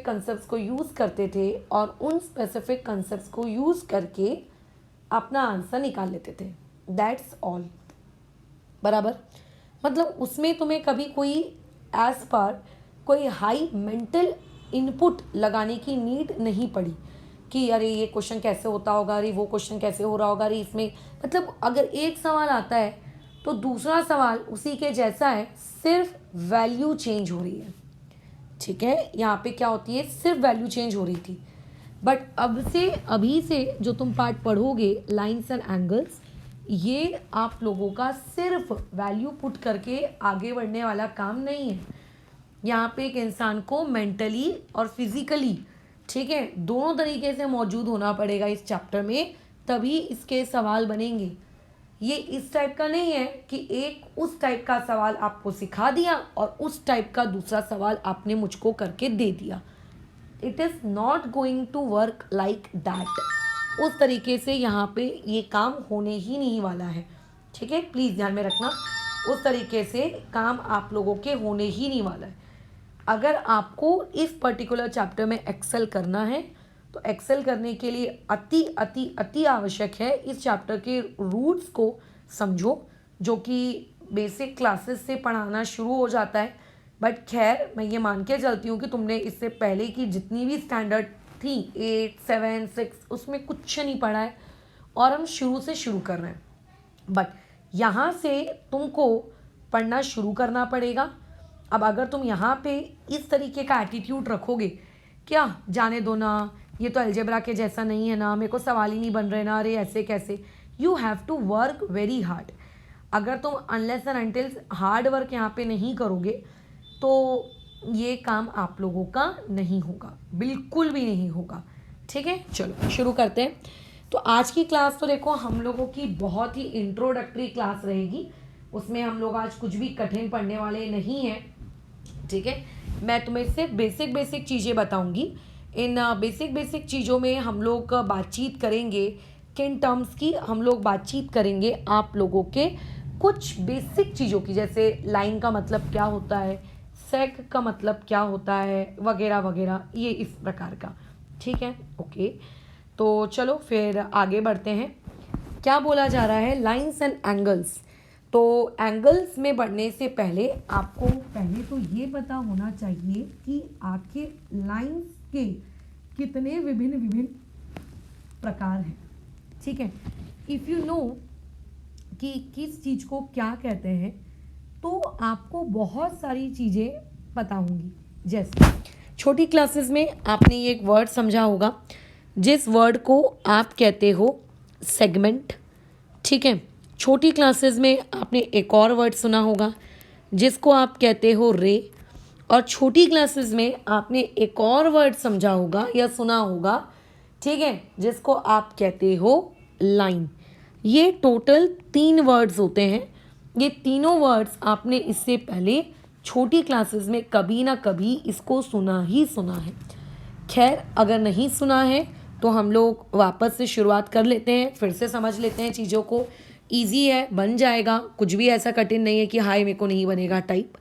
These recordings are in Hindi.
कंसेप्ट्स को यूज़ करते थे और उन स्पेसिफिक कंसेप्ट्स को यूज़ करके अपना आंसर निकाल लेते थे। That's all. बराबर। मतलब उसमें तुम्हें कभी कोई एज पर कोई हाई मेंटल इनपुट लगाने की नीड नहीं पड़ी कि अरे ये क्वेश्चन कैसे होता होगा, अरे वो क्वेश्चन कैसे हो रहा होगा, अरे इसमें मतलब अगर एक सवाल आता है तो दूसरा सवाल उसी के जैसा है, सिर्फ वैल्यू चेंज हो रही है। ठीक है, यहाँ पे क्या होती है, सिर्फ वैल्यू चेंज हो रही थी। बट अभी से जो तुम पार्ट पढ़ोगे लाइन्स एंड एंगल्स, ये आप लोगों का सिर्फ वैल्यू पुट करके आगे बढ़ने वाला काम नहीं है। यहाँ पे एक इंसान को मेंटली और फिजिकली, ठीक है, दोनों तरीके से मौजूद होना पड़ेगा इस चैप्टर में, तभी इसके सवाल बनेंगे। ये इस टाइप का नहीं है कि एक उस टाइप का सवाल आपको सिखा दिया और उस टाइप का दूसरा सवाल आपने मुझको करके दे दिया। It is not going to work like that. उस तरीके से यहाँ पे ये काम होने ही नहीं वाला है। ठीक है, प्लीज़ ध्यान में रखना, उस तरीके से काम आप लोगों के होने ही नहीं वाला है। अगर आपको इस पर्टिकुलर चैप्टर में एक्सेल करना है तो एक्सेल करने के लिए अति अति अति आवश्यक है इस चैप्टर के रूट्स को समझो, जो कि बेसिक क्लासेस से पढ़ाना शुरू हो जाता है। बट खैर मैं ये मान के चलती हूँ कि तुमने इससे पहले की जितनी भी स्टैंडर्ड थी 8, 7, 6 उसमें कुछ नहीं पढ़ा है और हम शुरू से शुरू कर रहे हैं। बट यहाँ से तुमको पढ़ना शुरू करना पड़ेगा। अब अगर तुम यहाँ पे इस तरीके का एटीट्यूड रखोगे, क्या जाने दो ना, ये तो अलजेब्रा के जैसा नहीं है ना, मेरे को सवाल ही नहीं बन रहे ना, अरे ऐसे कैसे, you have to work very hard. अगर तुम unless and until hard work यहाँ पे नहीं करोगे तो ये काम आप लोगों का नहीं होगा, बिल्कुल भी नहीं होगा। ठीक है, चलो शुरू करते हैं। तो आज की क्लास तो देखो हम लोगों की बहुत ही इंट्रोडक्टरी क्लास रहेगी, उसमें हम लोग आज कुछ भी कठिन पढ़ने वाले नहीं हैं। ठीक है, मैं तुम्हें सिर्फ बेसिक चीज़ें बताऊंगी। इन बेसिक चीज़ों में हम लोग बातचीत करेंगे, किन टर्म्स की हम लोग बातचीत करेंगे, आप लोगों के कुछ बेसिक चीज़ों की, जैसे लाइन का मतलब क्या होता है, सेक का मतलब क्या होता है, वगैरह वगैरह, ये इस प्रकार का। ठीक है, ओके, तो चलो फिर आगे बढ़ते हैं। क्या बोला जा रहा है, लाइन्स एंड एंगल्स। तो एंगल्स में बढ़ने से पहले आपको पहले तो ये पता होना चाहिए कि आखिर लाइन्स के कितने विभिन्न प्रकार हैं। ठीक है, इफ़ यू नो कि किस चीज़ को क्या कहते हैं तो आपको बहुत सारी चीज़ें पता होंगी। जैसे छोटी क्लासेस में आपने ये एक वर्ड समझा होगा, जिस वर्ड को आप कहते हो सेगमेंट। ठीक है, छोटी क्लासेस में आपने एक और वर्ड सुना होगा जिसको आप कहते हो रे, और छोटी क्लासेस में आपने एक और वर्ड समझा होगा या सुना होगा, ठीक है, जिसको आप कहते हो लाइन। ये टोटल 3 वर्ड्स होते हैं। ये तीनों वर्ड्स आपने इससे पहले छोटी क्लासेस में कभी ना कभी इसको सुना ही सुना है। खैर अगर नहीं सुना है तो हम लोग वापस से शुरुआत कर लेते हैं, फिर से समझ लेते हैं चीज़ों को। ईजी है, बन जाएगा, कुछ भी ऐसा कठिन नहीं है कि हाय मेरे को नहीं बनेगा टाइप।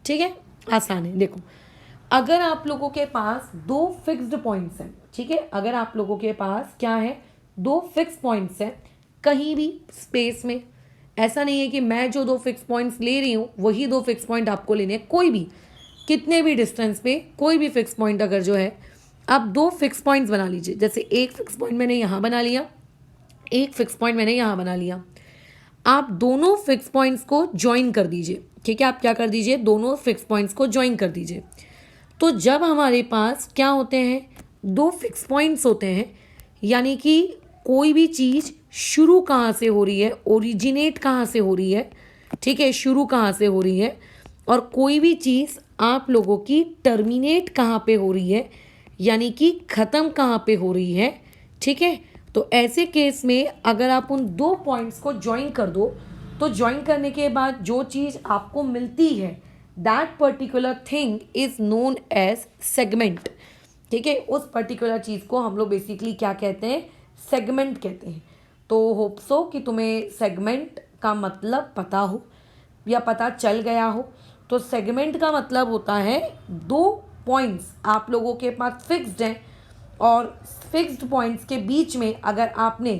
ठीक है, आसान है। देखो, अगर आप लोगों के पास 2 फिक्स्ड पॉइंट्स हैं, ठीक है, अगर आप लोगों के पास क्या है, 2 फिक्स पॉइंट्स हैं कहीं भी स्पेस में, ऐसा नहीं है कि मैं जो 2 फिक्स पॉइंट्स ले रही हूँ वही 2 फिक्स पॉइंट आपको लेने हैं, कोई भी कितने भी डिस्टेंस पे कोई भी फिक्स पॉइंट अगर जो है, आप 2 फिक्स पॉइंट्स बना लीजिए। जैसे एक फिक्स पॉइंट मैंने यहाँ बना लिया, एक फिक्स पॉइंट मैंने यहाँ बना लिया, आप दोनों फिक्स पॉइंट्स को ज्वाइन कर दीजिए। ठीक है, आप क्या कर दीजिए, दोनों फिक्स पॉइंट्स को ज्वाइन कर दीजिए। तो जब हमारे पास क्या होते हैं, 2 फिक्स पॉइंट्स होते हैं, यानी कि कोई भी चीज़ शुरू कहाँ से हो रही है, ओरिजिनेट कहाँ से हो रही है, ठीक है, शुरू कहाँ से हो रही है, और कोई भी चीज़ आप लोगों की टर्मिनेट कहाँ पे हो रही है, यानी कि ख़त्म कहाँ पे हो रही है। ठीक है, तो ऐसे केस में अगर आप उन 2 पॉइंट्स को ज्वाइन कर दो तो ज्वाइन करने के बाद जो चीज़ आपको मिलती है, that particular thing is known as segment. ठीक है, उस पर्टिकुलर चीज़ को हम लोग बेसिकली क्या कहते हैं, सेगमेंट कहते हैं। तो होप सो कि तुम्हें सेगमेंट का मतलब पता हो या पता चल गया हो। तो सेगमेंट का मतलब होता है 2 पॉइंट्स आप लोगों के पास फिक्स्ड हैं और फिक्स्ड पॉइंट्स के बीच में अगर आपने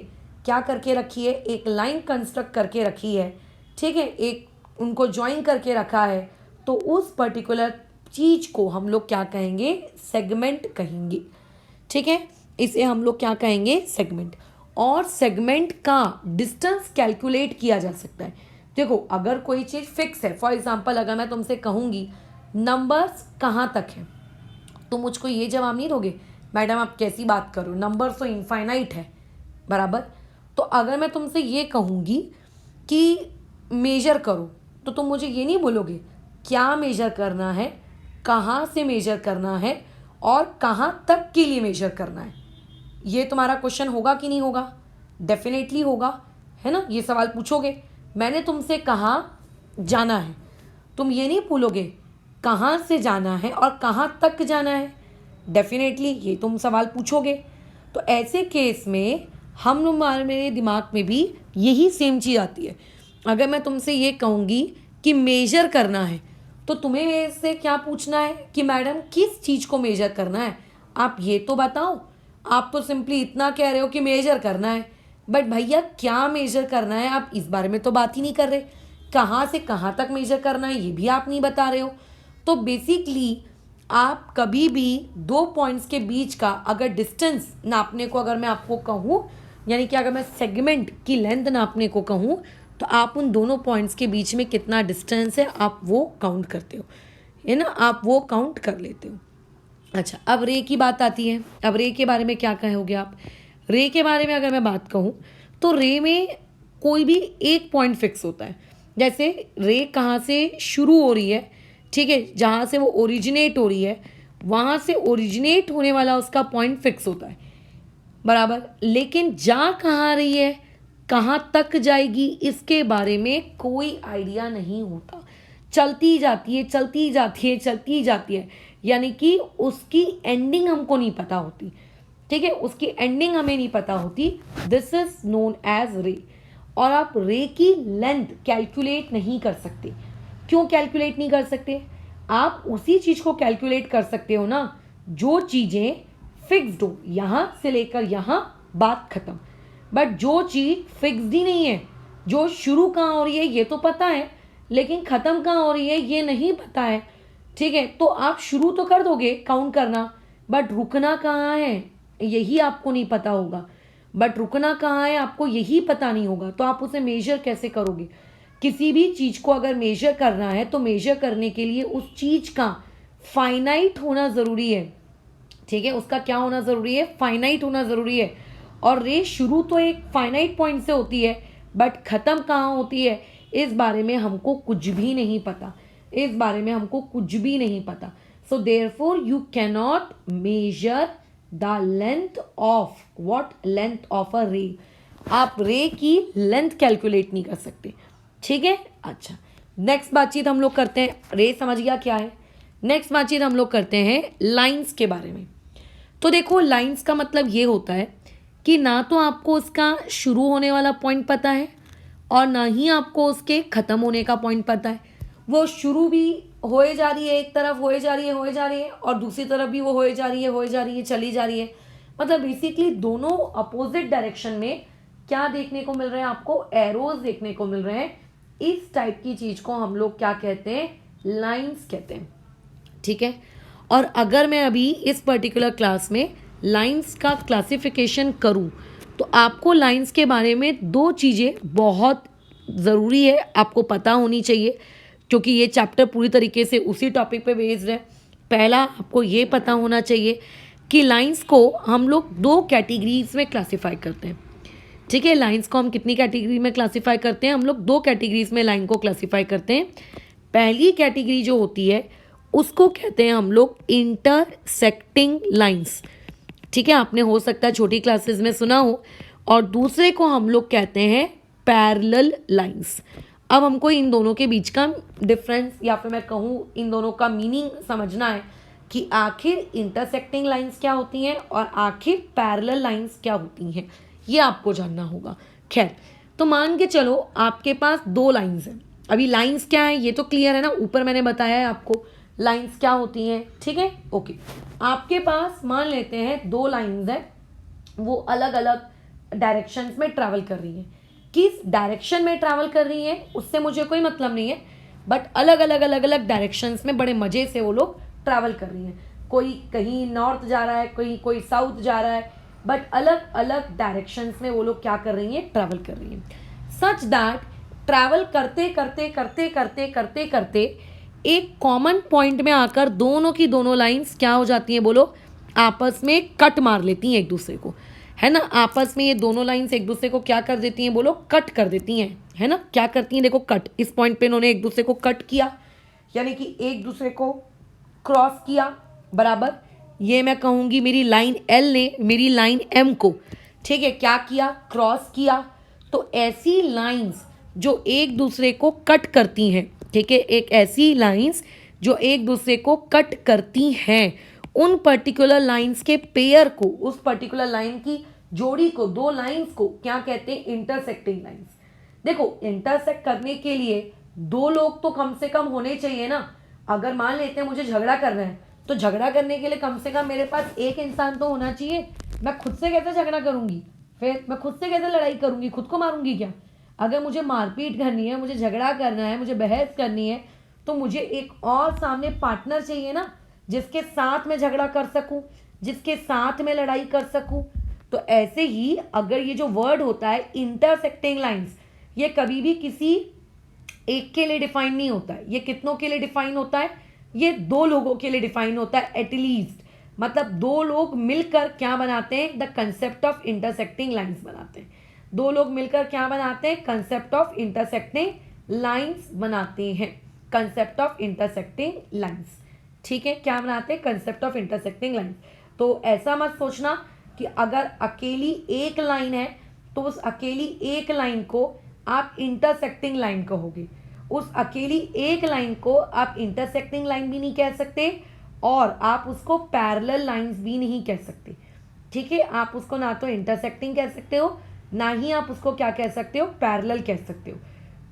क्या करके रखी है, एक लाइन कंस्ट्रक्ट करके रखी है, ठीक है, एक उनको ज्वाइन करके रखा है, तो उस पर्टिकुलर चीज़ को हम लोग क्या कहेंगे, सेगमेंट कहेंगे। ठीक है, इसे हम लोग क्या कहेंगे, सेगमेंट। और सेगमेंट का डिस्टेंस कैलकुलेट किया जा सकता है। देखो अगर कोई चीज़ फिक्स है, फॉर एग्जांपल अगर मैं तुमसे कहूँगी नंबर्स कहाँ तक है, तो मुझको ये जवाब नहीं दोगे मैडम आप कैसी बात करो, नंबर्स तो इनफाइनाइट है, बराबर। तो अगर मैं तुमसे ये कहूँगी कि मेजर करो, तो तुम मुझे ये नहीं बोलोगे क्या मेजर करना है, कहाँ से मेजर करना है और कहाँ तक के लिए मेजर करना है। ये तुम्हारा क्वेश्चन होगा कि नहीं होगा, डेफिनेटली होगा, है ना। ये सवाल पूछोगे, मैंने तुमसे कहा जाना है, तुम ये नहीं बोलोगे कहाँ से जाना है और कहाँ तक जाना है, डेफिनेटली ये तुम सवाल पूछोगे। तो ऐसे केस में हम लोग मेरे दिमाग में भी यही सेम चीज़ आती है। अगर मैं तुमसे ये कहूँगी कि मेजर करना है, तो तुम्हें मेरे से क्या पूछना है कि मैडम किस चीज़ को मेजर करना है, आप ये तो बताओ। आप तो सिंपली इतना कह रहे हो कि मेजर करना है, बट भैया क्या मेजर करना है आप इस बारे में तो बात ही नहीं कर रहे। कहाँ से कहाँ तक मेजर करना है ये भी आप नहीं बता रहे हो। तो बेसिकली आप कभी भी दो पॉइंट्स के बीच का अगर डिस्टेंस नापने को अगर मैं आपको कहूँ, यानी कि अगर मैं सेगमेंट की लेंथ नापने को कहूँ, तो आप उन दोनों पॉइंट्स के बीच में कितना डिस्टेंस है आप वो काउंट करते हो, है ना, आप वो काउंट कर लेते हो। अच्छा, अब रे की बात आती है। अब रे के बारे में क्या कहोगे आप। रे के बारे में अगर मैं बात कहूँ तो रे में कोई भी एक पॉइंट फिक्स होता है। जैसे रे कहाँ से शुरू हो रही है, ठीक है, जहाँ से वो ओरिजिनेट हो रही है वहाँ से ओरिजिनेट होने वाला उसका पॉइंट फिक्स होता है, बराबर। लेकिन जा कहाँ रही है, कहाँ तक जाएगी, इसके बारे में कोई आइडिया नहीं होता। चलती जाती है, चलती जाती है, चलती जाती है, यानी कि उसकी एंडिंग हमको नहीं पता होती। ठीक है, उसकी एंडिंग हमें नहीं पता होती। दिस इज नोन एज रे। और आप रे की लेंथ कैलकुलेट नहीं कर सकते। क्यों कैलकुलेट नहीं कर सकते, आप उसी चीज़ को कैलकुलेट कर सकते हो ना जो चीज़ें फिक्स्ड हो, यहाँ से लेकर यहाँ बात खत्म। बट जो चीज़ फिक्स्ड ही नहीं है, जो शुरू कहाँ हो रही है ये तो पता है, लेकिन ख़त्म कहाँ हो रही है ये नहीं पता है, ठीक है, तो आप शुरू तो कर दोगे काउंट करना, बट रुकना कहाँ है यही आपको नहीं पता होगा। बट रुकना कहाँ है आपको यही पता नहीं होगा, तो आप उसे मेजर कैसे करोगे। किसी भी चीज़ को अगर मेजर करना है तो मेजर करने के लिए उस चीज़ का फाइनाइट होना ज़रूरी है। ठीक है, उसका क्या होना ज़रूरी है, फाइनाइट होना ज़रूरी है। और रे शुरू तो एक फाइनाइट पॉइंट से होती है, बट ख़त्म कहाँ होती है इस बारे में हमको कुछ भी नहीं पता, इस बारे में हमको कुछ भी नहीं पता। So therefore you cannot measure the length of what, length of a रे। आप रे की लेंथ कैलकुलेट नहीं कर सकते। ठीक है, अच्छा, नेक्स्ट बातचीत हम लोग करते हैं। रे समझ गया क्या है। नेक्स्ट बातचीत हम लोग करते हैं लाइंस के बारे में। तो देखो लाइंस का मतलब ये होता है कि ना तो आपको उसका शुरू होने वाला पॉइंट पता है और ना ही आपको उसके ख़त्म होने का पॉइंट पता है। वो शुरू भी होए जा रही है, एक तरफ होए जा रही है, होए जा रही है, और दूसरी तरफ भी वो होए जा रही है, होए जा रही है, चली जा रही है। मतलब बेसिकली दोनों अपोजिट डायरेक्शन में क्या देखने को मिल रहे हैं आपको, एरोज देखने को मिल रहे हैं। इस टाइप की चीज़ को हम लोग क्या कहते हैं, लाइंस कहते हैं। ठीक है, और अगर मैं अभी इस पर्टिकुलर क्लास में लाइंस का क्लासिफिकेशन करूं तो आपको लाइंस के बारे में दो चीज़ें बहुत ज़रूरी है आपको पता होनी चाहिए, क्योंकि ये चैप्टर पूरी तरीके से उसी टॉपिक पे बेस्ड है। पहला आपको ये पता होना चाहिए कि लाइंस को हम लोग दो कैटेगरीज में क्लासीफाई करते हैं। ठीक है, लाइंस को हम कितनी कैटेगरी में क्लासीफाई करते हैं, हम लोग दो कैटेगरीज में लाइन को क्लासीफाई करते हैं। पहली कैटेगरी जो होती है उसको कहते हैं हम लोग इंटरसेक्टिंग लाइंस। ठीक है, आपने हो सकता है छोटी क्लासेस में सुना हो। और दूसरे को हम लोग कहते हैं पैरेलल लाइंस। अब हमको इन दोनों के बीच का डिफरेंस या फिर मैं कहूँ इन दोनों का मीनिंग समझना है कि आखिर इंटरसेक्टिंग लाइंस क्या होती हैं और आखिर पैरेलल लाइंस क्या होती हैं, ये आपको जानना होगा। खैर, तो मान के चलो आपके पास दो लाइंस हैं। अभी लाइंस क्या है ये तो क्लियर है ना, ऊपर मैंने बताया है आपको लाइंस क्या होती हैं, ठीक है। ओके, आपके पास मान लेते हैं दो लाइंस हैं, वो अलग अलग डायरेक्शंस में ट्रैवल कर रही हैं। किस डायरेक्शन में ट्रैवल कर रही हैं उससे मुझे कोई मतलब नहीं है, बट अलग अलग डायरेक्शंस में बड़े मज़े से वो लोग ट्रैवल कर रही हैं। कोई कहीं नॉर्थ जा रहा है, कोई साउथ जा रहा है, बट अलग अलग डायरेक्शंस में वो लोग क्या कर रही हैं, ट्रैवल कर रही हैं। सच दैट ट्रैवल करते करते करते करते करते करते एक कॉमन पॉइंट में आकर दोनों की दोनों लाइंस क्या हो जाती हैं, बोलो, आपस में कट मार लेती हैं एक दूसरे को, है ना। आपस में ये दोनों लाइंस एक दूसरे को क्या कर देती हैं, बोलो, कट कर देती हैं, है ना। क्या करती हैं, देखो, कट। इस पॉइंट पे इन्होंने एक दूसरे को कट किया, यानी कि एक दूसरे को क्रॉस किया, बराबर। ये मैं कहूँगी मेरी लाइन एल ने मेरी लाइन एम को, ठीक है, क्या किया, क्रॉस किया। तो ऐसी लाइंस जो एक दूसरे को कट करती हैं, ठीक है, एक ऐसी लाइंस जो एक दूसरे को कट करती हैं, उन पर्टिकुलर लाइंस के पेयर को, उस पर्टिकुलर लाइन की जोड़ी को, दो लाइंस को क्या कहते हैं, इंटरसेक्टिंग लाइंस। देखो, इंटरसेक्ट करने के लिए दो लोग तो कम से कम होने चाहिए ना। अगर मान लेते हैं मुझे झगड़ा करना है, तो झगड़ा करने के लिए कम से कम मेरे पास एक इंसान तो होना चाहिए। मैं खुद से कैसे झगड़ा करूंगी, फिर मैं खुद से कैसे लड़ाई करूंगी, खुद को मारूंगी क्या। अगर मुझे मारपीट करनी है, मुझे झगड़ा करना है, मुझे बहस करनी है, तो मुझे एक और सामने पार्टनर चाहिए ना, जिसके साथ मैं झगड़ा कर सकूं, जिसके साथ मैं लड़ाई कर सकूं। तो ऐसे ही अगर ये जो वर्ड होता है इंटरसेक्टिंग लाइंस, ये कभी भी किसी एक के लिए डिफाइन नहीं होता है। ये कितनों के लिए डिफाइन होता है, ये दो लोगों के लिए डिफाइन होता है एटलीस्ट। मतलब दो लोग मिलकर क्या बनाते हैं, the concept of intersecting lines बनाते हैं। दो लोग मिलकर क्या बनाते हैं, कंसेप्ट ऑफ इंटरसेक्टिंग लाइंस बनाते हैं, कंसेप्ट ऑफ इंटरसेक्टिंग लाइंस, ठीक है। क्या बनाते हैं, कंसेप्ट ऑफ इंटरसेक्टिंग लाइंस। तो ऐसा मत सोचना कि अगर अकेली एक लाइन है तो उस अकेली एक लाइन को आप इंटरसेक्टिंग लाइन कहोगे। उस अकेली एक लाइन को आप इंटरसेक्टिंग लाइन भी नहीं कह सकते, और आप उसको पैरेलल लाइंस भी नहीं कह सकते, ठीक है। आप उसको ना तो इंटरसेक्टिंग कह सकते हो, ना ही आप उसको क्या कह सकते हो, पैरेलल कह सकते हो।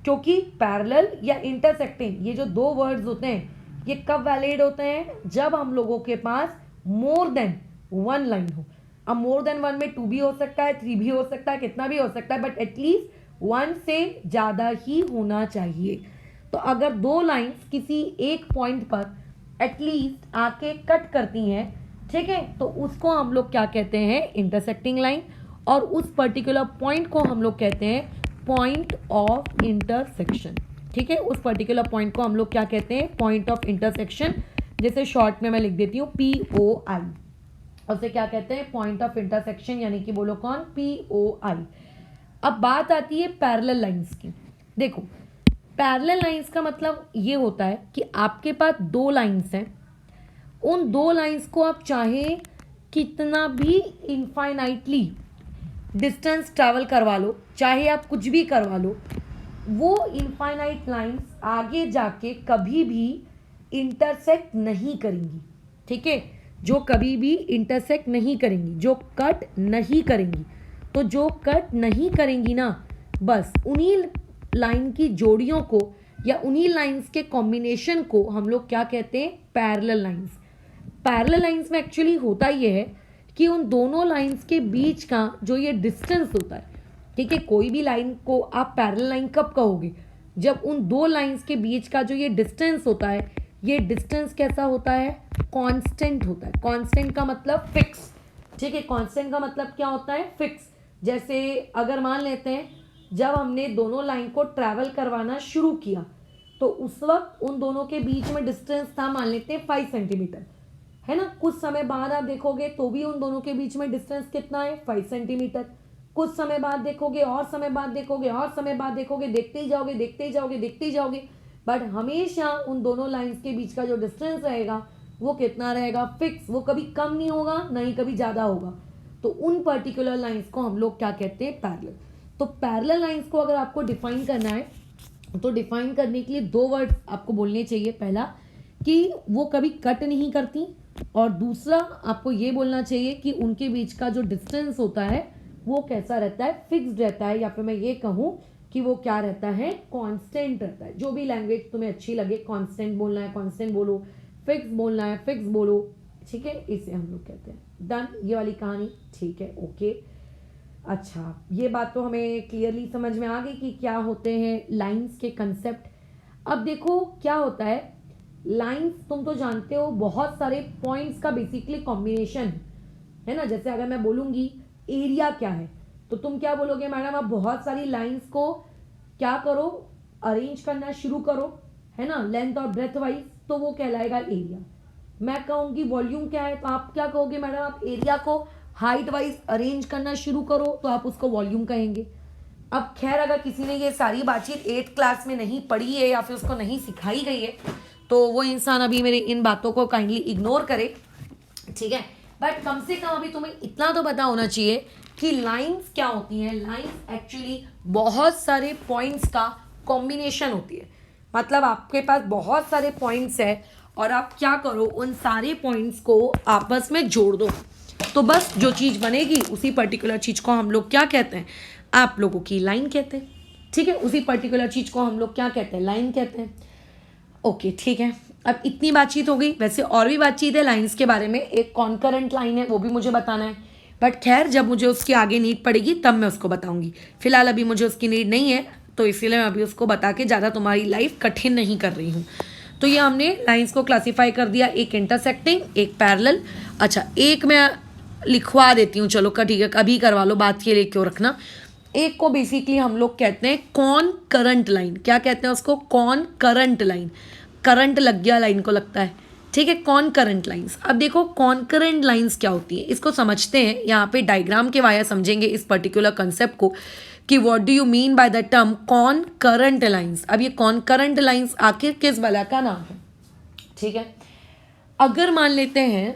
क्योंकि पैरेलल या इंटरसेक्टिंग, ये जो दो वर्ड्स होते हैं, ये कब वैलिड होते हैं, जब हम लोगों के पास मोर देन वन लाइन हो। अब मोर देन वन में टू भी हो सकता है, थ्री भी हो सकता है, कितना भी हो सकता है, बट एटलीस्ट वन से ज़्यादा ही होना चाहिए। तो अगर दो लाइंस किसी एक पॉइंट पर एटलीस्ट आके कट करती हैं, ठीक है, तो उसको हम लोग क्या कहते हैं, इंटरसेक्टिंग लाइन। और उस पर्टिकुलर पॉइंट को हम लोग कहते हैं पॉइंट ऑफ इंटरसेक्शन, ठीक है। उस पर्टिकुलर पॉइंट को हम लोग क्या कहते हैं, पॉइंट ऑफ इंटरसेक्शन। जैसे शॉर्ट में मैं लिख देती हूँ POI, उसे क्या कहते हैं, पॉइंट ऑफ इंटरसेक्शन, यानी कि बोलो कौन, POI। अब बात आती है पैरेलल लाइंस की। देखो, पैरेलल लाइंस का मतलब ये होता है कि आपके पास दो लाइंस हैं, उन दो लाइंस को आप चाहे कितना भी इनफाइनाइटली डिस्टेंस ट्रैवल करवा लो, चाहे आप कुछ भी करवा लो, वो इनफाइनाइट लाइंस आगे जाके कभी भी इंटरसेक्ट नहीं करेंगी, ठीक है। जो कभी भी इंटरसेक्ट नहीं करेंगी, जो कट नहीं करेंगी। तो जो कट नहीं करेंगी ना, बस उन्हीं लाइन की जोड़ियों को या उन्हीं लाइंस के कॉम्बिनेशन को हम लोग क्या कहते हैं, पैरेलल लाइंस। पैरेलल लाइंस में एक्चुअली होता ये है कि उन दोनों लाइंस के बीच का जो ये डिस्टेंस होता है, ठीक है, कोई भी लाइन को आप पैरेलल लाइन कब कहोगे, जब उन दो लाइंस के बीच का जो ये डिस्टेंस होता है, ये डिस्टेंस कैसा होता है, कांस्टेंट होता है। कांस्टेंट का मतलब फिक्स, ठीक है। कांस्टेंट का मतलब क्या होता है, फिक्स। जैसे अगर मान लेते हैं जब हमने दोनों लाइन को ट्रैवल करवाना शुरू किया, तो उस वक्त उन दोनों के बीच में डिस्टेंस था, मान लेते हैं 5 सेंटीमीटर, है ना। कुछ समय बाद आप देखोगे तो भी उन दोनों के बीच में डिस्टेंस कितना है, 5 सेंटीमीटर। कुछ समय बाद देखोगे, और समय बाद देखोगे, और समय बाद देखोगे, देखते ही जाओगे, देखते ही जाओगे, देखते ही जाओगे, बट हमेशा उन दोनों लाइंस के बीच का जो डिस्टेंस रहेगा वो कितना रहेगा, फिक्स। वो कभी कम नहीं होगा, ना ही कभी ज़्यादा होगा। तो उन पर्टिकुलर लाइंस को हम लोग क्या कहते हैं, पैरेलल। तो पैरेलल लाइंस को अगर आपको डिफाइन करना है, तो डिफाइन करने के लिए दो वर्ड आपको बोलने चाहिए। पहला कि वो कभी कट नहीं करती, और दूसरा आपको ये बोलना चाहिए कि उनके बीच का जो डिस्टेंस होता है वो कैसा रहता है, फिक्स्ड रहता है, या फिर मैं ये कहूँ कि वो क्या रहता है, कांस्टेंट रहता है। जो भी लैंग्वेज तुम्हें अच्छी लगे, कांस्टेंट बोलना है कांस्टेंट बोलो, फिक्स बोलना है फिक्स बोलो, ठीक है, इसे हम लोग कहते हैं डन। ये वाली कहानी ठीक है, ओके। अच्छा, ये बात तो हमें क्लियरली समझ में आ गई कि क्या होते हैं लाइंस के कंसेप्ट। अब देखो क्या होता है, लाइंस तुम तो जानते हो बहुत सारे पॉइंट्स का बेसिकली कॉम्बिनेशन है ना। जैसे अगर मैं बोलूंगी एरिया क्या है, तो तुम क्या बोलोगे मैडम, आप बहुत सारी लाइंस को क्या करो, अरेंज करना शुरू करो, है ना, लेंथ और ब्रेथ वाइज, तो वो कहलाएगा एरिया। मैं कहूंगी वॉल्यूम क्या है, तो आप क्या कहोगे मैडम, आप एरिया को हाइट वाइज अरेंज करना शुरू करो, तो आप उसको वॉल्यूम कहेंगे। अब खैर अगर किसी ने ये सारी बातचीत 8th क्लास में नहीं पढ़ी है या फिर उसको नहीं सिखाई गई है, तो वो इंसान अभी मेरे इन बातों को काइंडली इग्नोर करे, ठीक है। बट कम से कम अभी तुम्हें इतना तो पता होना चाहिए कि लाइंस क्या होती हैं। लाइंस एक्चुअली बहुत सारे पॉइंट्स का कॉम्बिनेशन होती है। मतलब आपके पास बहुत सारे पॉइंट्स है और आप क्या करो, उन सारे पॉइंट्स को आपस में जोड़ दो, तो बस जो चीज़ बनेगी उसी पर्टिकुलर चीज़ को हम लोग क्या कहते हैं, आप लोगों की लाइन कहते हैं, ठीक है। उसी पर्टिकुलर चीज़ को हम लोग क्या कहते हैं, लाइन कहते हैं। ओके, ठीक है। अब इतनी बातचीत हो गई, वैसे और भी बातचीत है लाइंस के बारे में। एक कॉन्करेंट लाइन है, वो भी मुझे बताना है, बट खैर जब मुझे उसकी आगे नीड पड़ेगी तब मैं उसको बताऊंगी। फिलहाल अभी मुझे उसकी नीड नहीं है, तो इसीलिए मैं अभी उसको बता के ज़्यादा तुम्हारी लाइफ कठिन नहीं कर रही हूँ। तो ये हमने लाइंस को क्लासीफाई कर दिया, एक इंटरसेक्टिंग, एक पैरेलल। अच्छा, एक मैं लिखवा देती हूँ, चलो ठीक है, कभी करवा लो, बात के लिए क्यों रखना। एक को बेसिकली हम लोग कहते हैं कॉन करंट लाइन। क्या कहते हैं उसको, कॉन करंट लाइन। करंट लग गया लाइन को, लगता है, ठीक है, कॉन करंट लाइंस। अब देखो कॉन करंट लाइंस क्या होती है, इसको समझते हैं। यहाँ पे डायग्राम के वाया समझेंगे इस पर्टिकुलर कंसेप्ट को कि what do you mean by the term concurrent lines. अब ये कॉन करंट लाइंस आखिर किस बला का नाम है, ठीक है। अगर मान लेते हैं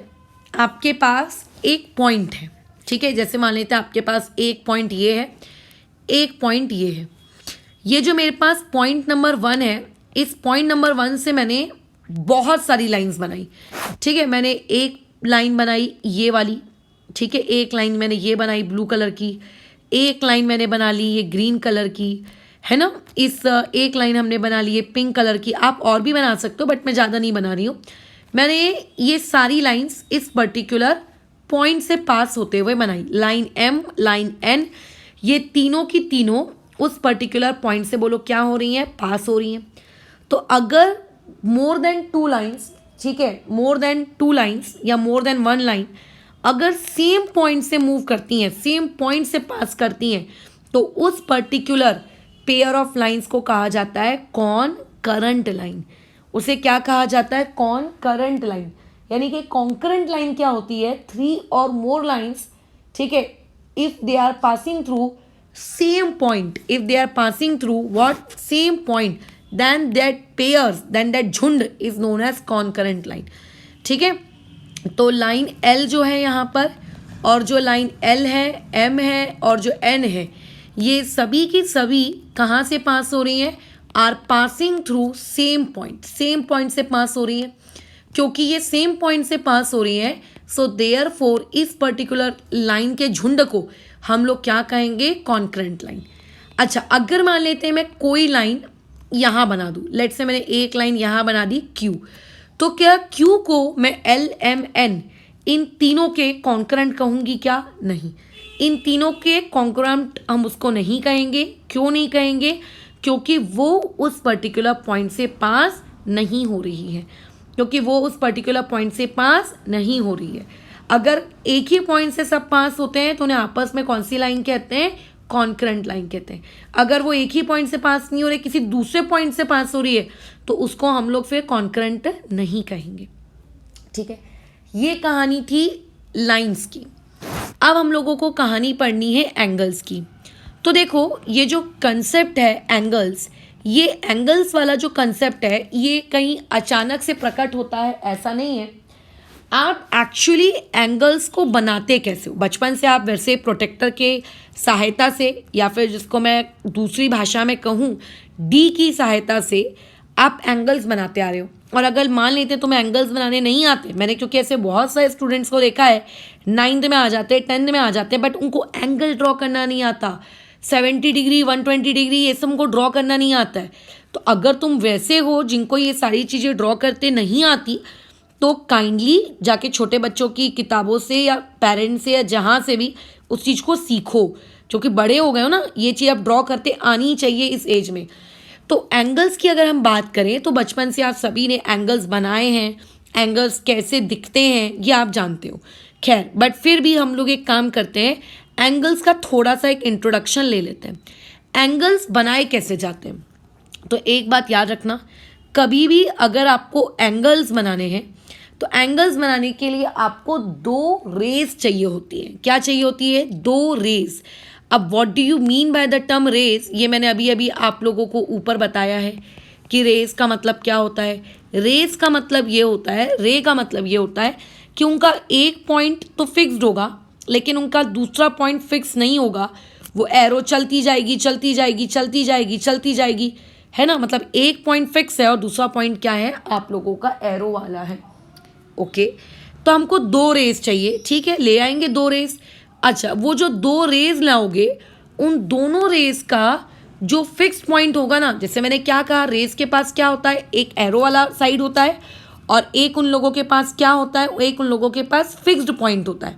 आपके पास एक पॉइंट है, ठीक है, जैसे मान लेते हैं आपके पास एक पॉइंट ये है, एक पॉइंट ये है। ये जो मेरे पास पॉइंट नंबर 1 है, इस पॉइंट नंबर 1 से मैंने बहुत सारी लाइंस बनाई, ठीक है। मैंने एक लाइन बनाई ये वाली, ठीक है, एक लाइन मैंने ये बनाई ब्लू कलर की, एक लाइन मैंने बना ली ये ग्रीन कलर की, है ना। इस एक लाइन हमने बना ली ये पिंक कलर की। आप और भी बना सकते हो, बट मैं ज़्यादा नहीं बना रही हूँ। मैंने ये सारी लाइंस इस पर्टिकुलर पॉइंट से पास होते हुए बनाई। लाइन एम, लाइन एन, ये तीनों की तीनों उस पर्टिकुलर पॉइंट से बोलो क्या हो रही हैं, पास हो रही हैं। तो अगर मोर देन 2 लाइन्स, ठीक है, मोर देन 2 लाइन्स या मोर देन 1 लाइन अगर सेम पॉइंट से मूव करती हैं, सेम पॉइंट से पास करती हैं, तो उस पर्टिकुलर पेयर ऑफ लाइंस को कहा जाता है कॉन करंट लाइन। उसे क्या कहा जाता है, कॉन करंट लाइन। यानी कि कॉन्करेंट लाइन क्या होती है, 3 और मोर लाइंस, ठीक है, if they are passing through same point, if they are passing through what same point, then that pairs, then that झुंड is known as concurrent line, ठीक है। तो लाइन L जो है यहाँ पर, और जो लाइन L है, M है और जो N है, ये सभी की सभी कहाँ से पास हो रही हैं, are passing through same point, same point से पास हो रही है। क्योंकि ये सेम पॉइंट से पास हो रही है, सो देयरफॉर इस पर्टिकुलर लाइन के झुंड को हम लोग क्या कहेंगे, कॉन्करेंट लाइन। अच्छा, अगर मान लेते हैं मैं कोई लाइन यहाँ बना दूँ, लेट्स से मैंने एक लाइन यहाँ बना दी Q, तो क्या Q को मैं L, M, N इन तीनों के कॉन्करेंट कहूँगी क्या, नहीं। इन तीनों के कॉन्करेंट हम उसको नहीं कहेंगे। क्यों नहीं कहेंगे, क्योंकि वो उस पर्टिकुलर पॉइंट से पास नहीं हो रही है, क्योंकि वो उस पर्टिकुलर पॉइंट से पास नहीं हो रही है। अगर एक ही पॉइंट से सब पास होते हैं तो उन्हें आपस में कौन सी लाइन कहते हैं, कॉन्करेंट लाइन कहते हैं। अगर वो एक ही पॉइंट से पास नहीं हो रही, किसी दूसरे पॉइंट से पास हो रही है, तो उसको हम लोग फिर कॉन्करेंट नहीं कहेंगे, ठीक है। ये कहानी थी लाइंस की। अब हम लोगों को कहानी पढ़नी है एंगल्स की। तो देखो ये जो कंसेप्ट है एंगल्स, ये एंगल्स वाला जो कंसेप्ट है ये कहीं अचानक से प्रकट होता है ऐसा नहीं है। आप एक्चुअली एंगल्स को बनाते कैसे हो, बचपन से आप वैसे प्रोटेक्टर के सहायता से, या फिर जिसको मैं दूसरी भाषा में कहूँ डी की सहायता से आप एंगल्स बनाते आ रहे हो। और अगर मान लेते तो मैं एंगल्स बनाने नहीं आते, मैंने क्योंकि ऐसे बहुत सारे स्टूडेंट्स को देखा है 9th में आ जाते हैं, 10th में आ जाते हैं, बट उनको एंगल ड्रॉ करना नहीं आता। 70 डिग्री 120 डिग्री ये सब उनको ड्रॉ करना नहीं आता है। तो अगर तुम वैसे हो जिनको ये सारी चीज़ें ड्रॉ करते नहीं आती, तो काइंडली जाके छोटे बच्चों की किताबों से या पेरेंट्स से या जहाँ से भी उस चीज़ को सीखो, क्योंकि बड़े हो गए हो ना, ये चीज़ आप ड्रॉ करते आनी ही चाहिए इस एज में। तो एंगल्स की अगर हम बात करें तो बचपन से आप सभी ने एंगल्स बनाए हैं, एंगल्स कैसे दिखते हैं ये आप जानते हो। खैर, बट फिर भी हम लोग एक काम करते हैं, एंगल्स का थोड़ा सा एक इंट्रोडक्शन ले लेते हैं। एंगल्स बनाए कैसे जाते हैं? तो एक बात याद रखना, कभी भी अगर आपको एंगल्स बनाने हैं तो एंगल्स बनाने के लिए आपको 2 रेज चाहिए होती है। क्या चाहिए होती है? 2 रेज। अब what do you mean by the term rays, ये मैंने अभी अभी आप लोगों को ऊपर बताया है कि रेज का मतलब क्या होता है। रेज का मतलब ये होता है, रे का मतलब ये होता है कि उनका एक पॉइंट तो फिक्स्ड होगा लेकिन उनका दूसरा पॉइंट फिक्स नहीं होगा। वो एरो चलती जाएगी चलती जाएगी चलती जाएगी चलती जाएगी, है ना। मतलब एक पॉइंट फिक्स है और दूसरा पॉइंट क्या है? आप लोगों का एरो वाला है। ओके, तो हमको 2 रेज चाहिए, ठीक है, ले आएंगे 2 रेज। अच्छा, वो जो 2 रेज लाओगे, उन दोनों रेज का जो फिक्स पॉइंट होगा ना, जैसे मैंने क्या कहा, रेज के पास क्या होता है? एक एरो वाला साइड होता है और एक उन लोगों के पास क्या होता है? एक उन लोगों के पास फिक्स्ड पॉइंट होता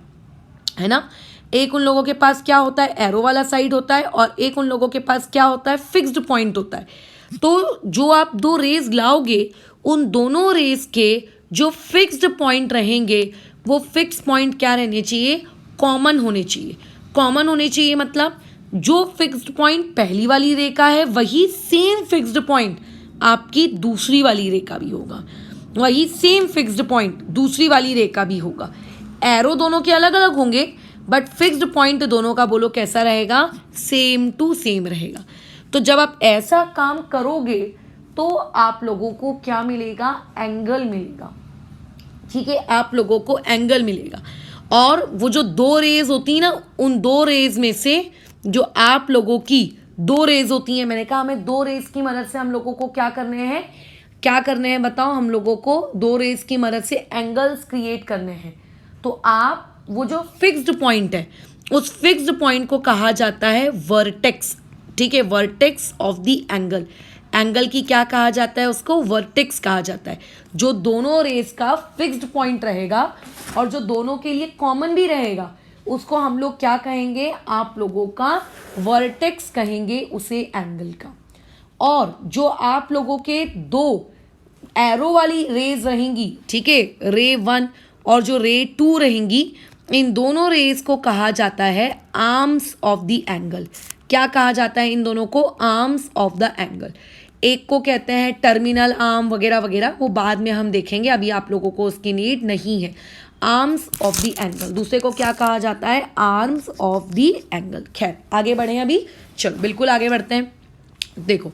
है ना। एक उन लोगों के पास क्या होता है? एरो वाला साइड होता है और एक उन लोगों के पास क्या होता है? फिक्स्ड पॉइंट होता है। तो जो आप 2 रेज लाओगे, उन दोनों रेज के जो फिक्स्ड पॉइंट रहेंगे, वो फिक्स पॉइंट क्या रहने चाहिए? कॉमन होने चाहिए। कॉमन होने चाहिए मतलब जो फिक्स्ड पॉइंट पहली वाली रे का है वही सेम फिक्स्ड पॉइंट आपकी दूसरी वाली रे का भी होगा, वही सेम फिक्स्ड पॉइंट दूसरी वाली रे का भी होगा। एरो दोनों के अलग अलग होंगे बट फिक्स्ड पॉइंट दोनों का बोलो कैसा रहेगा? सेम टू सेम रहेगा। तो जब आप ऐसा काम करोगे तो आप लोगों को क्या मिलेगा? एंगल मिलेगा, ठीक है, आप लोगों को एंगल मिलेगा। और वो जो 2 रेज होती है ना, उन 2 रेज में से जो आप लोगों की 2 रेज होती हैं, मैंने कहा हमें 2 रेज की मदद से हम लोगों को क्या करने हैं? क्या करने हैं बताओ? हम लोगों को 2 रेज की मदद से एंगल्स क्रिएट करने हैं। तो आप वो जो फिक्स्ड पॉइंट है, उस फिक्स्ड पॉइंट को कहा जाता है वर्टेक्स, ठीक है, vertex of the angle. Angle की क्या कहा जाता है? उसको वर्टेक्स कहा जाता है। जो दोनों रेज का फिक्स्ड पॉइंट रहेगा और जो दोनों के लिए कॉमन भी रहेगा, उसको हम लोग क्या कहेंगे? आप लोगों का वर्टेक्स कहेंगे उसे एंगल का। और जो आप लोगों के 2 एरो वाली रेज रहेंगी, ठीक है, रे 1 और जो रे 2 रहेंगी, इन दोनों रेज को कहा जाता है आर्म्स ऑफ द एंगल। क्या कहा जाता है इन दोनों को? Arms of the angle. एक को कहते हैं टर्मिनल आर्म वगैरह वगैरह, वो बाद में हम देखेंगे, अभी आप लोगों को उसकी नीड नहीं है। Arms of the angle. दूसरे को क्या कहा जाता है? Arms of the angle. खैर, आगे बढ़े अभी, चलो बिल्कुल आगे बढ़ते हैं। देखो,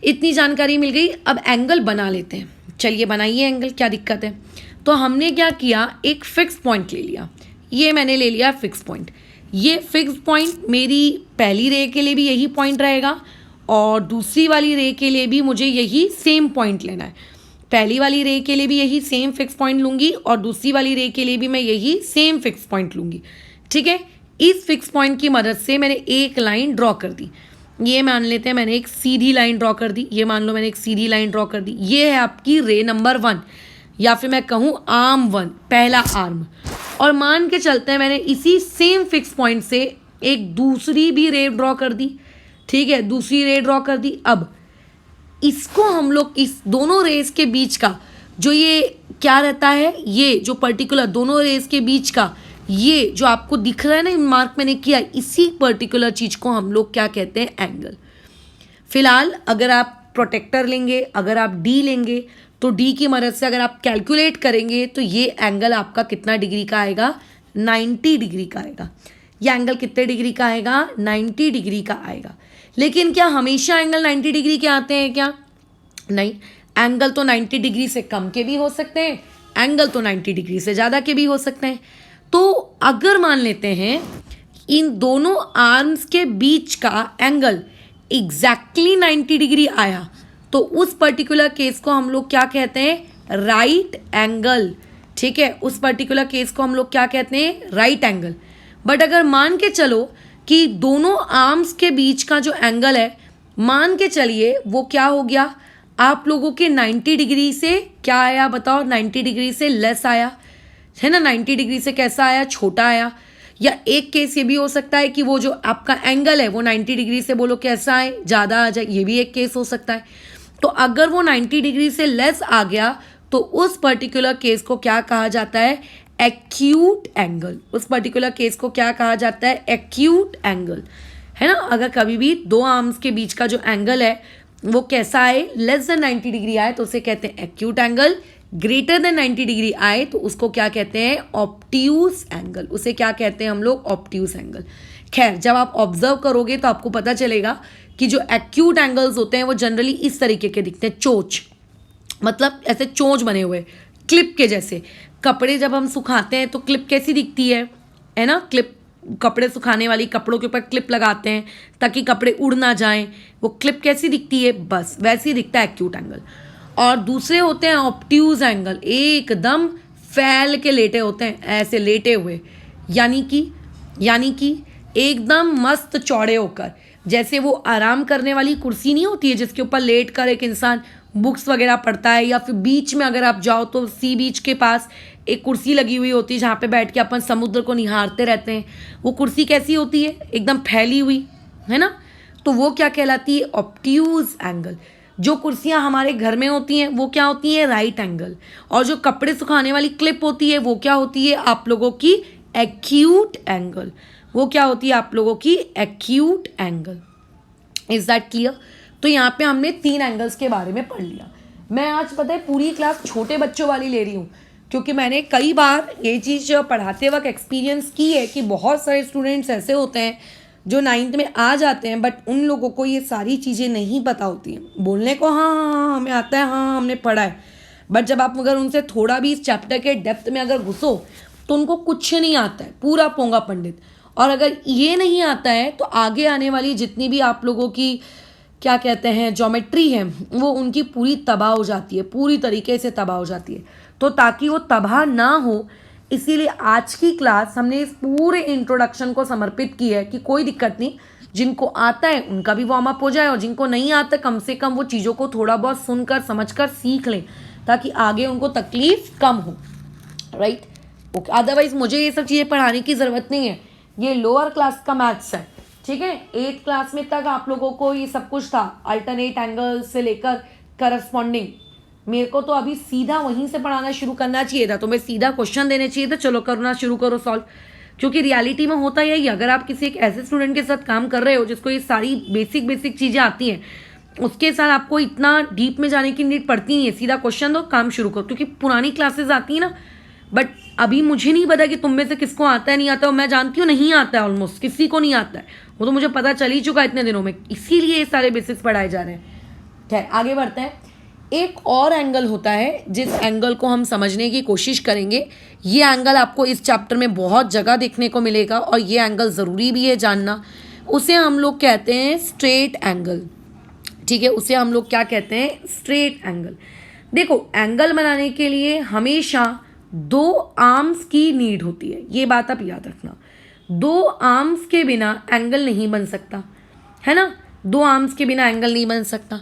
इतनी जानकारी मिल गई, अब एंगल बना लेते हैं। चलिए बनाइए एंगल, क्या दिक्कत है? तो हमने क्या किया? एक फिक्स पॉइंट ले लिया। ये मैंने ले लिया फिक्स पॉइंट। ये फिक्स पॉइंट मेरी पहली रे के लिए भी यही पॉइंट रहेगा और दूसरी वाली रे के लिए भी मुझे यही सेम पॉइंट लेना है। पहली वाली रे के लिए भी यही सेम फिक्स पॉइंट लूँगी और दूसरी वाली रे के लिए भी मैं यही सेम फिक्स पॉइंट लूँगी, ठीक है। इस फिक्स पॉइंट की मदद से मैंने एक लाइन ड्रॉ कर दी। ये मान लेते हैं मैंने एक सीधी लाइन ड्रॉ कर दी। ये मान लो मैंने एक सीधी लाइन ड्रॉ कर दी। ये है आपकी रे नंबर 1 या फिर मैं कहूँ आर्म 1, पहला आर्म। और मान के चलते हैं मैंने इसी सेम फिक्स पॉइंट से एक दूसरी भी रे ड्रॉ कर दी, ठीक है, दूसरी रे ड्रॉ कर दी। अब इसको हम लोग इस दोनों रेस के बीच का जो ये क्या रहता है, ये जो पर्टिकुलर दोनों रेस के बीच का ये जो आपको दिख रहा है ना, मार्क मैंने किया, इसी पर्टिकुलर चीज़ को हम लोग क्या कहते हैं? एंगल। फिलहाल अगर आप प्रोटेक्टर लेंगे, अगर आप डी लेंगे, तो डी की मदद से अगर आप कैलकुलेट करेंगे तो ये एंगल आपका कितना डिग्री का आएगा? 90 डिग्री का आएगा। ये एंगल कितने डिग्री का आएगा? 90 डिग्री का आएगा। लेकिन क्या हमेशा एंगल 90 डिग्री के आते हैं क्या? नहीं, एंगल तो 90 डिग्री से कम के भी हो सकते हैं, एंगल तो 90 डिग्री से ज़्यादा के भी हो सकते हैं। तो अगर मान लेते हैं इन दोनों आर्म्स के बीच का एंगल एग्जैक्टली 90 डिग्री आया, तो उस पर्टिकुलर केस को हम लोग क्या कहते हैं? राइट एंगल, ठीक है। उस पर्टिकुलर केस को हम लोग क्या कहते हैं? Right angle. बट अगर मान के चलो कि दोनों आर्म्स के बीच का जो एंगल है, मान के चलिए वो क्या हो गया? आप लोगों के 90 डिग्री से क्या आया बताओ, 90 डिग्री से लेस आया है ना, 90 डिग्री से कैसा आया, छोटा आया। या एक केस ये भी हो सकता है कि वो जो आपका एंगल है वो 90 डिग्री से बोलो कैसा आए, ज़्यादा आ जाए, ये भी एक केस हो सकता है। तो अगर वो 90 डिग्री से लेस आ गया तो उस पर्टिकुलर केस को क्या कहा जाता है, एक्यूट एंगल। उस पर्टिकुलर केस को क्या कहा जाता है, एक्यूट एंगल, है ना। अगर कभी भी दो आर्म्स के बीच का जो एंगल है वो कैसा आए, लेस देन 90 डिग्री आए तो उसे कहते हैं acute angle, greater than 90 degree आए तो उसको क्या कहते हैं, ऑब्ट्यूज एंगल। उसे क्या कहते हैं हम लोग, ऑब्ट्यूज एंगल। खैर जब आप ऑब्जर्व करोगे तो आपको पता चलेगा कि जो एक्यूट एंगल्स होते हैं वो जनरली इस तरीके के दिखते हैं, चोंच, मतलब ऐसे चोंच बने हुए, क्लिप के जैसे। कपड़े जब हम सुखाते हैं तो क्लिप कैसी दिखती है ना, क्लिप, कपड़े सुखाने वाली कपड़ों के ऊपर क्लिप लगाते हैं ताकि कपड़े उड़ ना जाएं, वो क्लिप कैसी दिखती है, बस वैसे ही दिखता है एक्यूट एंगल। और दूसरे होते हैं ऑब्ट्यूज एंगल, एकदम फैल के लेटे होते हैं, ऐसे लेटे हुए, यानी कि एकदम मस्त चौड़े होकर, जैसे वो आराम करने वाली कुर्सी नहीं होती है जिसके ऊपर लेट कर एक इंसान बुक्स वगैरह पढ़ता है, या फिर बीच में अगर आप जाओ तो सी बीच के पास एक कुर्सी लगी हुई होती है जहाँ पे बैठ के अपन समुद्र को निहारते रहते हैं। वो कुर्सी कैसी होती है, एकदम फैली हुई, है ना। तो वो क्या कहलाती है, ऑब्ट्यूज एंगल। जो कुर्सियाँ हमारे घर में होती हैं वो क्या होती हैं, राइट एंगल। और जो कपड़े सुखाने वाली क्लिप होती है वो क्या होती है आप लोगों की, एक्यूट एंगल। वो क्या होती है आप लोगों की, acute angle. Is that clear. तो यहाँ पे हमने 3 एंगल्स के बारे में पढ़ लिया। मैं आज पता है पूरी क्लास छोटे बच्चों वाली ले रही हूँ क्योंकि मैंने कई बार ये चीज़ पढ़ाते वक्त एक्सपीरियंस की है कि बहुत सारे स्टूडेंट्स ऐसे होते हैं जो 9th में आ जाते हैं बट उन लोगों को ये सारी चीज़ें नहीं पता होती हैं। बोलने को हाँ हाँ हाँ हमें आता है, हाँ हमने पढ़ा है, बट जब आप अगर उनसे थोड़ा भी इस चैप्टर के डेप्थ में अगर घुसो तो उनको कुछ नहीं आता है, पूरा पोंगा पंडित। और अगर ये नहीं आता है तो आगे आने वाली जितनी भी आप लोगों की क्या कहते हैं ज्योमेट्री है वो उनकी पूरी तबाह हो जाती है, पूरी तरीके से तबाह हो जाती है। तो ताकि वो तबाह ना हो इसीलिए आज की क्लास हमने इस पूरे इंट्रोडक्शन को समर्पित की है कि कोई दिक्कत नहीं, जिनको आता है उनका भी वार्म अप हो जाए और जिनको नहीं आता कम से कम वो चीज़ों को थोड़ा बहुत सुनकर समझकर सीख लें ताकि आगे उनको तकलीफ कम हो, राइट। ओके, अदरवाइज मुझे ये सब चीज़ें पढ़ाने की ज़रूरत नहीं है, ये लोअर क्लास का मैथ्स है, ठीक है। 8th क्लास में तक आप लोगों को ये सब कुछ था, अल्टरनेट एंगल से लेकर करस्पॉन्डिंग। मेरे को तो अभी सीधा वहीं से पढ़ाना शुरू करना चाहिए था, तो मैं सीधा क्वेश्चन देने चाहिए था, चलो करना शुरू करो सॉल्व। क्योंकि रियलिटी में होता यही, अगर आप किसी एक ऐसे स्टूडेंट के साथ काम कर रहे हो जिसको ये सारी बेसिक चीज़ें आती हैं, उसके साथ आपको इतना डीप में जाने की नीड पड़ती नहीं है, सीधा क्वेश्चन दो, काम शुरू करो। क्योंकि पुरानी क्लासेस आती है ना, बट अभी मुझे नहीं पता कि तुम में से किसको आता है नहीं आता, और मैं जानती हूँ नहीं आता है, ऑलमोस्ट किसी को नहीं आता है, वो तो मुझे पता चल ही चुका है इतने दिनों में, इसीलिए ये सारे बेसिक्स पढ़ाए जा रहे हैं। खैर आगे बढ़ते हैं। एक और एंगल होता है जिस एंगल को हम समझने की कोशिश करेंगे, ये एंगल आपको इस चैप्टर में बहुत जगह देखने को मिलेगा और ये एंगल ज़रूरी भी है जानना। उसे हम लोग कहते हैं स्ट्रेट एंगल, ठीक है। उसे हम लोग क्या कहते हैं, स्ट्रेट एंगल। देखो एंगल बनाने के लिए हमेशा 2 आर्म्स की नीड होती है, ये बात आप याद रखना। 2 आर्म्स के बिना एंगल नहीं बन सकता, है ना। 2 आर्म्स के बिना एंगल नहीं बन सकता।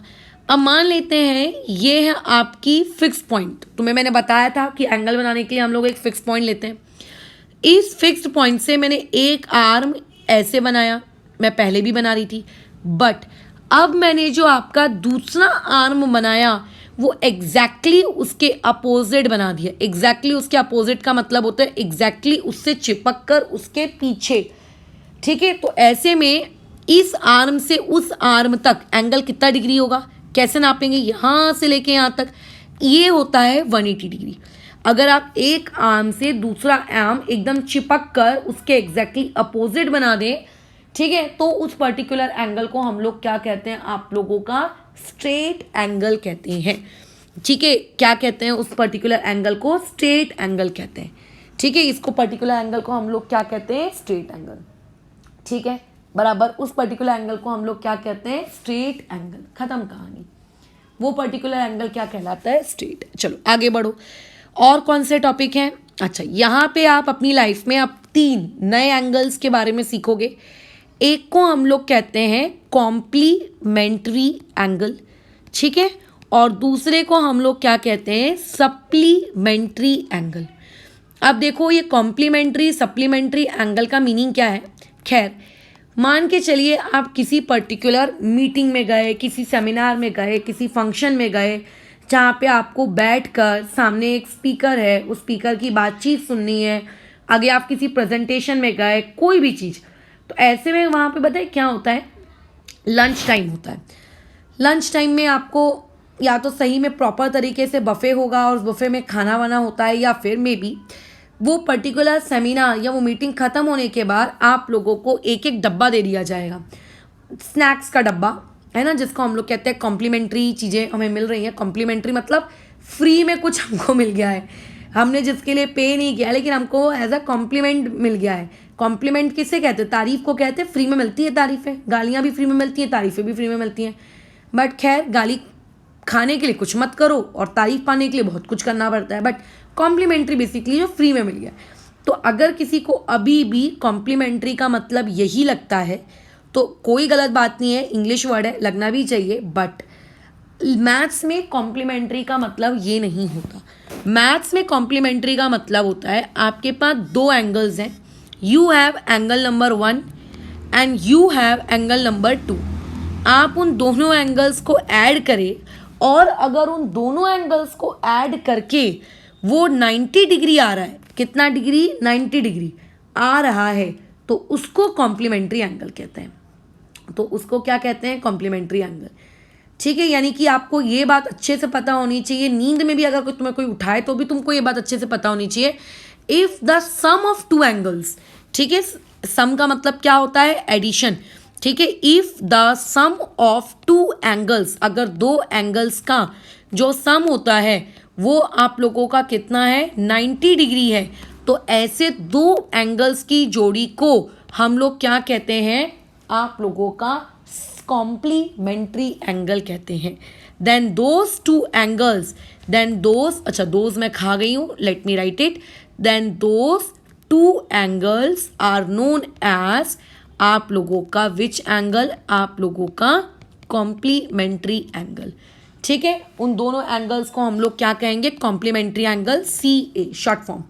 अब मान लेते हैं ये है आपकी फिक्स पॉइंट, तुम्हें मैंने बताया था कि एंगल बनाने के लिए हम लोग एक फिक्स पॉइंट लेते हैं। इस फिक्स्ड पॉइंट से मैंने एक आर्म ऐसे बनाया, मैं पहले भी बना रही थी, बट अब मैंने जो आपका दूसरा आर्म बनाया वो एग्जैक्टली उसके अपोजिट बना दिया। एग्जैक्टली उसके अपोजिट का मतलब होता है एग्जैक्टली उससे चिपक कर उसके पीछे, ठीक है। तो ऐसे में इस आर्म से उस आर्म तक एंगल कितना डिग्री होगा, कैसे नापेंगे, यहाँ से लेके यहाँ तक, ये होता है 180 डिग्री। अगर आप एक आर्म से दूसरा आर्म एकदम चिपक कर उसके एग्जैक्टली अपोजिट बना दें, ठीक है, तो उस पर्टिकुलर एंगल को हम लोग क्या कहते हैं, आप लोगों का स्ट्रेट एंगल कहते हैं, ठीक है। क्या कहते हैं उस पर्टिकुलर एंगल को, स्ट्रेट एंगल कहते हैं, ठीक है। इसको पर्टिकुलर एंगल को हम लोग क्या कहते हैं, स्ट्रेट एंगल, ठीक है, बराबर। उस पर्टिकुलर एंगल को हम लोग क्या कहते हैं, स्ट्रेट एंगल, खत्म कहानी। वो पर्टिकुलर एंगल क्या कहलाता है, स्ट्रेट। चलो आगे बढ़ो, और कौन से टॉपिक हैं। अच्छा, यहाँ पे आप अपनी लाइफ में आप 3 नए एंगल्स के बारे में सीखोगे। एक को हम लोग कहते हैं कॉम्प्लीमेंट्री एंगल, ठीक है, और दूसरे को हम लोग क्या कहते हैं, सप्लीमेंट्री एंगल। अब देखो ये कॉम्प्लीमेंट्री सप्लीमेंट्री एंगल का मीनिंग क्या है। खैर मान के चलिए आप किसी पर्टिकुलर मीटिंग में गए, किसी सेमिनार में गए, किसी फंक्शन में गए जहाँ पे आपको बैठकर सामने एक स्पीकर है, उस स्पीकर की बातचीत सुननी है, आगे आप किसी प्रेजेंटेशन में गए, कोई भी चीज़। तो ऐसे में वहाँ पे बताए क्या होता है, लंच टाइम होता है। लंच टाइम में आपको या तो सही में प्रॉपर तरीके से बफे होगा और उस बफे में खाना वाना होता है, या फिर मे बी वो पर्टिकुलर सेमिनार या वो मीटिंग ख़त्म होने के बाद आप लोगों को एक एक डब्बा दे दिया जाएगा, स्नैक्स का डब्बा है ना, जिसको हम लोग कहते हैं कॉम्प्लीमेंट्री चीज़ें हमें मिल रही हैं। कॉम्प्लीमेंट्री मतलब फ्री में कुछ हमको मिल गया है, हमने जिसके लिए पे नहीं किया लेकिन हमको एज अ कॉम्प्लीमेंट मिल गया है। कॉम्प्लीमेंट किसे कहते हैं, तारीफ को कहते हैं। फ्री में मिलती है तारीफ़ें, गालियाँ भी फ्री में मिलती हैं, तारीफ़ें भी फ्री में मिलती हैं। बट खैर गाली खाने के लिए कुछ मत करो और तारीफ पाने के लिए बहुत कुछ करना पड़ता है। बट कॉम्प्लीमेंट्री बेसिकली जो फ्री में मिल गया। तो अगर किसी को अभी भी कॉम्प्लीमेंट्री का मतलब यही लगता है तो कोई गलत बात नहीं है, इंग्लिश वर्ड है, लगना भी चाहिए। बट मैथ्स में कॉम्प्लीमेंट्री का मतलब ये नहीं होता। मैथ्स में कॉम्प्लीमेंट्री का मतलब होता है आपके पास दो एंगल्स हैं, you have angle number 1 and you have angle number 2। आप उन दोनों एंगल्स को ऐड करें और अगर उन दोनों एंगल्स को ऐड करके वो 90 डिग्री आ रहा है, कितना डिग्री, 90 डिग्री आ रहा है, तो उसको कॉम्प्लीमेंट्री एंगल कहते हैं। तो उसको क्या कहते हैं, कॉम्प्लीमेंट्री एंगल। ठीक है, यानी कि आपको ये बात अच्छे से पता होनी चाहिए। नींद में भी अगर तुम्हें कोई उठाए तो भी तुमको ये बात अच्छे से पता होनी चाहिए, if the sum of two angles, ठीक है, सम का मतलब क्या होता है, एडिशन। ठीक है, if the sum of two angles, अगर दो एंगल्स का जो सम होता है वो आप लोगों का कितना है, 90 डिग्री है, तो ऐसे दो एंगल्स की जोड़ी को हम लोग क्या कहते हैं, आप लोगों का कॉम्प्लीमेंट्री एंगल कहते हैं। Then those two angles, then those, अच्छा दोज मैं खा गई हूँ, let me write it, then those two angles are known as, आप लोगों का विच एंगल, आप लोगों का कॉम्प्लीमेंट्री एंगल। ठीक है, उन दोनों एंगल्स को हम लोग क्या कहेंगे, complementary angle, CA short form,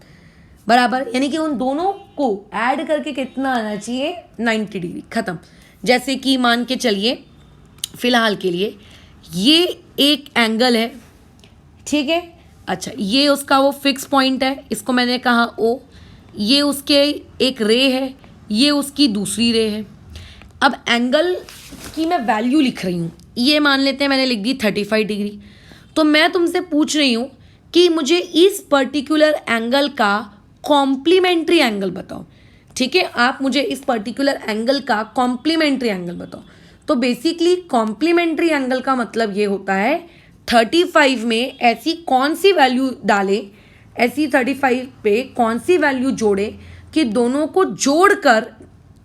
बराबर। यानी कि उन दोनों को ऐड करके कितना आना चाहिए, 90 डिग्री, खत्म। जैसे कि मान के चलिए फिलहाल के लिए ये एक एंगल है, ठीक है, अच्छा ये उसका वो फिक्स पॉइंट है, इसको मैंने कहा O, ये उसके एक रे है, ये उसकी दूसरी रे है। अब एंगल की मैं वैल्यू लिख रही हूँ, ये मान लेते हैं मैंने लिख दी 35 डिग्री। तो मैं तुमसे पूछ रही हूँ कि मुझे इस पर्टिकुलर एंगल का कॉम्प्लीमेंट्री एंगल बताओ। ठीक है, आप मुझे इस पर्टिकुलर एंगल का कॉम्प्लीमेंट्री एंगल बताओ। तो बेसिकली कॉम्प्लीमेंट्री एंगल का मतलब ये होता है 35 में ऐसी कौन सी वैल्यू डालें, ऐसी 35 पे कौन सी वैल्यू जोड़े कि दोनों को जोड़कर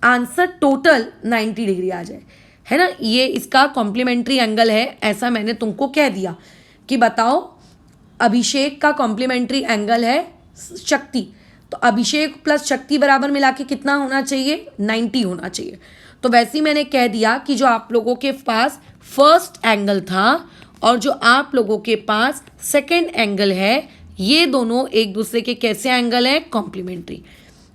आंसर टोटल 90 डिग्री आ जाए, है ना। ये इसका कॉम्प्लीमेंट्री एंगल है, ऐसा मैंने तुमको कह दिया कि बताओ अभिषेक का कॉम्प्लीमेंट्री एंगल है शक्ति, तो अभिषेक प्लस शक्ति बराबर मिला के कितना होना चाहिए, 90 होना चाहिए। तो वैसे ही मैंने कह दिया कि जो आप लोगों के पास फर्स्ट एंगल था और जो आप लोगों के पास सेकेंड एंगल है, ये दोनों एक दूसरे के कैसे एंगल हैं, कॉम्प्लीमेंट्री।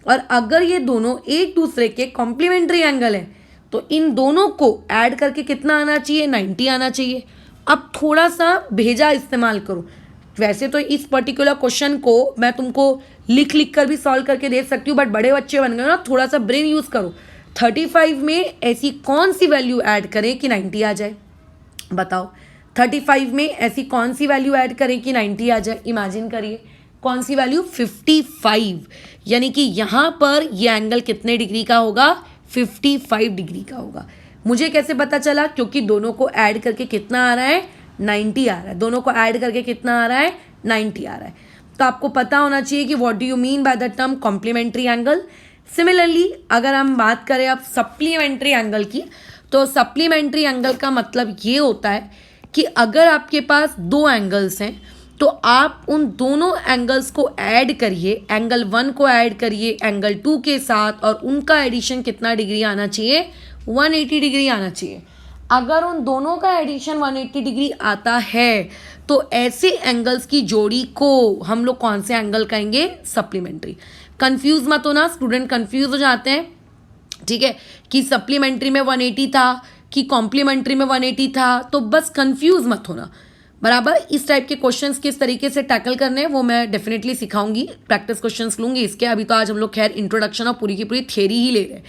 और अगर ये दोनों एक दूसरे के कॉम्प्लीमेंट्री एंगल हैं तो इन दोनों को ऐड करके कितना आना चाहिए, 90 आना चाहिए। अब थोड़ा सा भेजा इस्तेमाल करो। वैसे तो इस पर्टिकुलर क्वेश्चन को मैं तुमको लिख लिख कर भी सॉल्व करके दे सकती हूँ, बट बड़े बच्चे बन गए ना, थोड़ा सा ब्रेन यूज़ करो। 35 में ऐसी कौन सी वैल्यू ऐड करें कि 90 आ जाए, बताओ। 35 में ऐसी कौन सी वैल्यू ऐड करें कि 90 आ जाए, इमेजिन करिए कौन सी वैल्यू, 55। यानी कि यहाँ पर ये एंगल कितने डिग्री का होगा, 55 डिग्री का होगा। मुझे कैसे पता चला, क्योंकि दोनों को ऐड करके कितना आ रहा है, 90 आ रहा है। दोनों को ऐड करके कितना आ रहा है, 90 आ रहा है। तो आपको पता होना चाहिए कि what do you mean by the term complementary angle. Similarly अगर हम बात करें अब सप्लीमेंट्री एंगल की, तो सप्लीमेंट्री एंगल का मतलब ये होता है कि अगर आपके पास दो एंगल्स हैं तो आप उन दोनों एंगल्स को ऐड करिए, एंगल 1 को ऐड करिए एंगल 2 के साथ, और उनका एडिशन कितना डिग्री आना चाहिए, 180 डिग्री आना चाहिए। अगर उन दोनों का एडिशन 180 डिग्री आता है तो ऐसे एंगल्स की जोड़ी को हम लोग कौन से एंगल कहेंगे? सप्लीमेंट्री। कंफ्यूज मत होना, स्टूडेंट कंफ्यूज हो जाते हैं, ठीक है, कि सप्लीमेंट्री में 180 था कि कॉम्प्लीमेंट्री में 180 था, तो बस कंफ्यूज मत होना, बराबर। इस टाइप के क्वेश्चंस किस तरीके से टैकल करने हैं वो मैं डेफिनेटली सिखाऊंगी, प्रैक्टिस क्वेश्चंस लूंगी इसके। अभी तो आज हम लोग खैर इंट्रोडक्शन और पूरी की पूरी थियरी ही ले रहे हैं।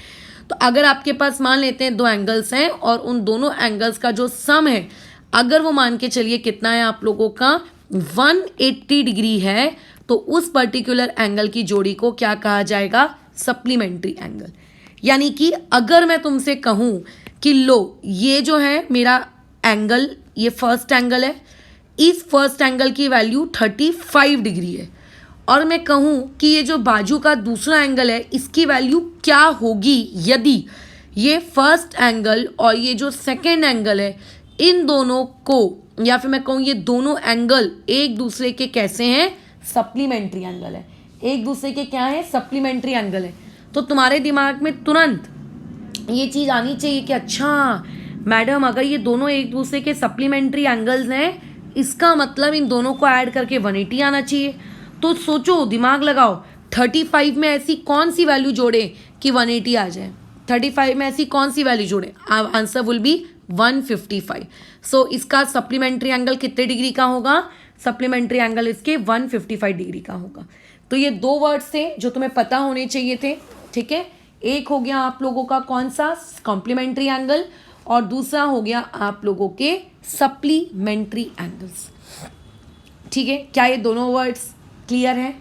तो अगर आपके पास मान लेते हैं 2 एंगल्स हैं और उन दोनों एंगल्स का जो सम है, अगर वो मान के चलिए कितना है आप लोगों का 180 डिग्री है, तो उस पर्टिकुलर एंगल की जोड़ी को क्या कहा जाएगा? Supplementary angle. यानी कि अगर मैं तुमसे कहूं कि लो ये जो है मेरा एंगल, ये फर्स्ट एंगल है, इस फर्स्ट एंगल की वैल्यू 35 डिग्री है, और मैं कहूं कि ये जो बाजू का दूसरा एंगल है इसकी वैल्यू क्या होगी यदि ये फर्स्ट एंगल और ये जो सेकेंड एंगल है इन दोनों को, या फिर मैं कहूं ये दोनों एंगल एक दूसरे के कैसे हैं? सप्लीमेंट्री एंगल है। एक दूसरे के क्या है? सप्लीमेंट्री एंगल है। तो तुम्हारे दिमाग में तुरंत ये चीज़ आनी चाहिए कि अच्छा मैडम, अगर ये दोनों एक दूसरे के सप्लीमेंट्री एंगल्स हैं, इसका मतलब इन दोनों को ऐड करके 180 आना चाहिए। तो सोचो, दिमाग लगाओ, 35 में ऐसी कौन सी वैल्यू जोड़े कि 180 आ जाए? 35 में ऐसी कौन सी वैल्यू जोड़े? Answer will be 155। सो इसका सप्लीमेंट्री एंगल कितने डिग्री का होगा? सप्लीमेंट्री एंगल इसके 155 डिग्री का होगा। तो ये 2 वर्ड्स थे जो तुम्हें पता होने चाहिए थे, ठीक है। एक हो गया आप लोगों का कौन सा? कॉम्प्लीमेंट्री एंगल, और दूसरा हो गया आप लोगों के सप्लीमेंट्री एंगल्स, ठीक है। क्या ये दोनों वर्ड्स क्लियर हैं?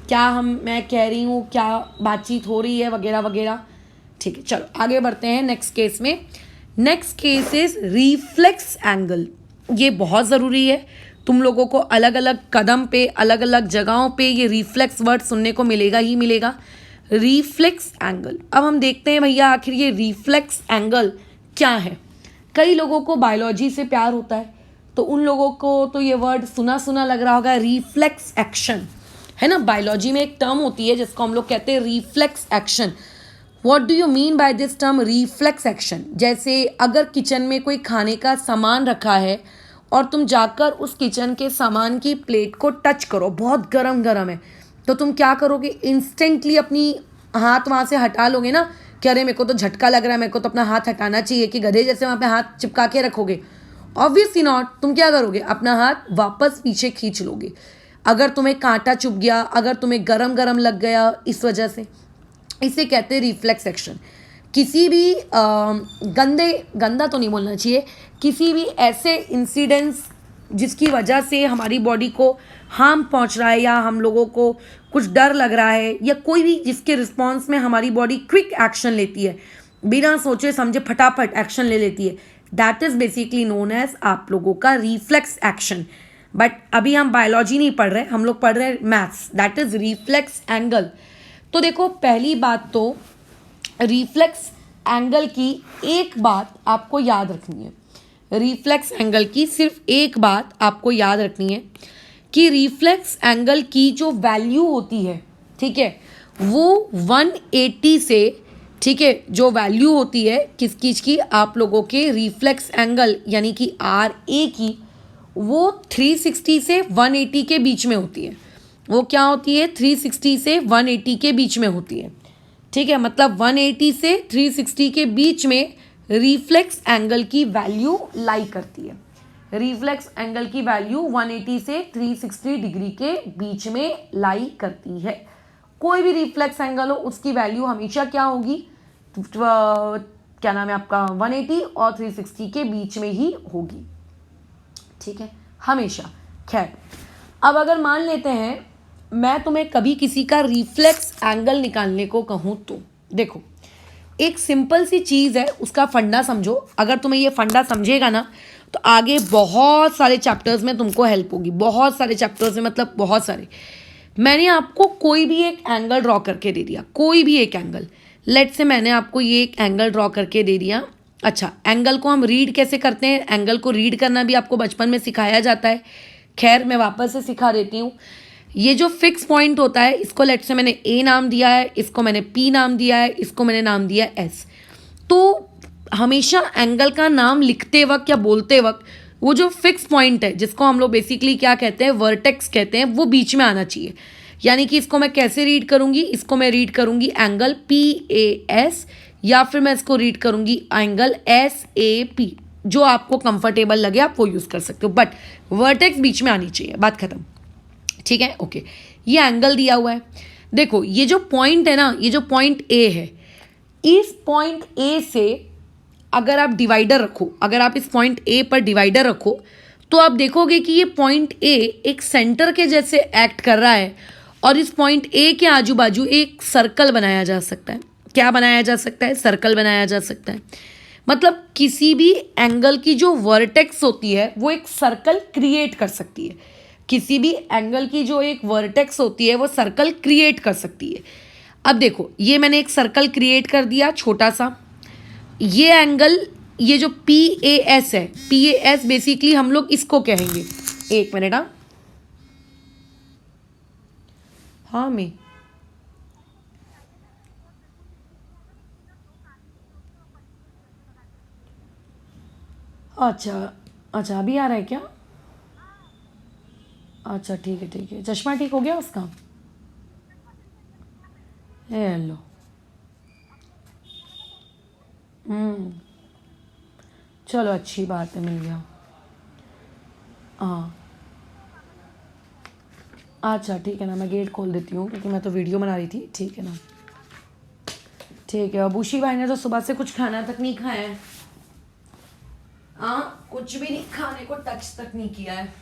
क्या मैं कह रही हूँ, क्या बातचीत हो रही है वगैरह वगैरह? ठीक है, चलो आगे बढ़ते हैं नेक्स्ट केस में। Next case is reflex angle. ये बहुत ज़रूरी है, तुम लोगों को अलग अलग कदम पे, अलग अलग जगहों पे ये रिफ्लेक्स वर्ड सुनने को मिलेगा ही मिलेगा। रिफ्लेक्स एंगल, अब हम देखते हैं भैया आखिर ये रिफ्लेक्स एंगल क्या है। कई लोगों को बायोलॉजी से प्यार होता है, तो उन लोगों को तो ये वर्ड सुना सुना लग रहा होगा, रिफ्लेक्स एक्शन, है ना। बायोलॉजी में एक टर्म होती है जिसको हम लोग कहते हैं reflex action. What do you mean by this term reflex action? जैसे अगर किचन में कोई खाने का सामान रखा है और तुम जाकर उस किचन के सामान की प्लेट को टच करो, बहुत गरम गरम है, तो तुम क्या करोगे? इंस्टेंटली अपनी हाथ वहाँ से हटा लोगे ना कि अरे मेरे को तो झटका लग रहा है, मेरे को तो अपना हाथ हटाना चाहिए, कि गधे जैसे वहाँ पे हाथ चिपका के रखोगे? Obviously not. तुम क्या करोगे? अपना हाथ वापस पीछे खींच लोगे। अगर तुम्हें कांटा चुभ गया, अगर तुम्हें गरम गरम लग गया इस वजह से, इसे कहते हैं रिफ्लेक्स एक्शन। किसी भी गंदा तो नहीं बोलना चाहिए, किसी भी ऐसे इंसिडेंट्स जिसकी वजह से हमारी बॉडी को हार्म पहुंच रहा है, या हम लोगों को कुछ डर लग रहा है, या कोई भी जिसके रिस्पॉन्स में हमारी बॉडी क्विक एक्शन लेती है, बिना सोचे समझे फटाफट एक्शन ले लेती है, that is basically known as आप लोगों का रिफ्लेक्स एक्शन। बट अभी हम बायोलॉजी नहीं पढ़ रहे, हम लोग पढ़ रहे हैं maths, that is reflex angle. तो देखो, पहली बात तो रिफ्लेक्स एंगल की एक बात आपको याद रखनी है। रिफ्लेक्स एंगल की सिर्फ एक बात आपको याद रखनी है कि रिफ्लेक्स एंगल की जो वैल्यू होती है, ठीक है, वो 180 से, ठीक है, जो वैल्यू होती है किस चीज़ की? आप लोगों के रिफ्लेक्स एंगल यानी कि RA की, वो 360 से 180 के बीच में होती है। वो क्या होती है? 360 से 180 के बीच में होती है, ठीक है। मतलब 180 से 360 के बीच में रिफ्लेक्स एंगल की वैल्यू लाई करती है। रिफ्लेक्स एंगल की वैल्यू 180 से 360 डिग्री के बीच में लाई करती है। कोई भी रिफ्लेक्स एंगल हो उसकी वैल्यू हमेशा क्या होगी? क्या नाम है आपका? 180 और 360 के बीच में ही होगी, ठीक है, हमेशा। खैर, अब अगर मान लेते हैं मैं तुम्हें कभी किसी का रिफ्लेक्स एंगल निकालने को कहूँ, तो देखो एक सिंपल सी चीज़ है, उसका फंडा समझो। अगर तुम्हें ये फंडा समझेगा ना तो आगे बहुत सारे चैप्टर्स में तुमको हेल्प होगी, बहुत सारे चैप्टर्स में, मतलब बहुत सारे। मैंने आपको कोई भी एक एंगल ड्रॉ करके दे दिया, कोई भी एक एंगल। लेट से मैंने आपको ये एक एंगल ड्रॉ करके दे दिया। अच्छा, एंगल को हम रीड कैसे करते हैं? एंगल को रीड करना भी आपको बचपन में सिखाया जाता है। खैर, मैं वापस से सिखा देती हूँ। ये जो फिक्स पॉइंट होता है, इसको लेट से मैंने A नाम दिया है, इसको मैंने P नाम दिया है, इसको मैंने नाम दिया है S। तो हमेशा एंगल का नाम लिखते वक्त या बोलते वक्त वो जो फिक्स पॉइंट है जिसको हम लोग बेसिकली क्या कहते हैं, वर्टेक्स कहते हैं, वो बीच में आना चाहिए। यानी कि इसको मैं कैसे रीड करूंगी, इसको मैं रीड करूंगी एंगल PAS, या फिर मैं इसको रीड करूंगी एंगल SAP। जो आपको कंफर्टेबल लगे आप वो यूज़ कर सकते हो, बट वर्टेक्स बीच में आनी चाहिए, बात खत्म। ठीक है, ओके। ये एंगल दिया हुआ है। देखो ये जो पॉइंट है ना, ये जो पॉइंट A है, इस पॉइंट A से अगर आप डिवाइडर रखो, अगर आप इस पॉइंट A पर डिवाइडर रखो, तो आप देखोगे कि ये पॉइंट A एक सेंटर के जैसे एक्ट कर रहा है, और इस पॉइंट A के आजू बाजू एक सर्कल बनाया जा सकता है। क्या बनाया जा सकता है? सर्कल बनाया जा सकता है। मतलब किसी भी एंगल की जो वर्टेक्स होती है वो एक सर्कल क्रिएट कर सकती है। किसी भी एंगल की जो एक वर्टेक्स होती है वो सर्कल क्रिएट कर सकती है। अब देखो ये मैंने एक सर्कल क्रिएट कर दिया छोटा सा। ये एंगल, ये जो PAS है, PAS बेसिकली हम लोग इसको कहेंगे, एक मिनट। हाँ मैं अच्छा अच्छा, अभी आ रहा है क्या? अच्छा ठीक है ठीक है, चश्मा ठीक हो गया उसका? हेलो। हम्म, चलो अच्छी बात है, मिल गया। हाँ अच्छा ठीक है ना, मैं गेट खोल देती हूँ क्योंकि मैं तो वीडियो बना रही थी। ठीक है ना, ठीक है। अबूशी भाई ने तो सुबह से कुछ खाना तक नहीं खाया है। हाँ, कुछ भी नहीं, खाने को टच तक नहीं किया है।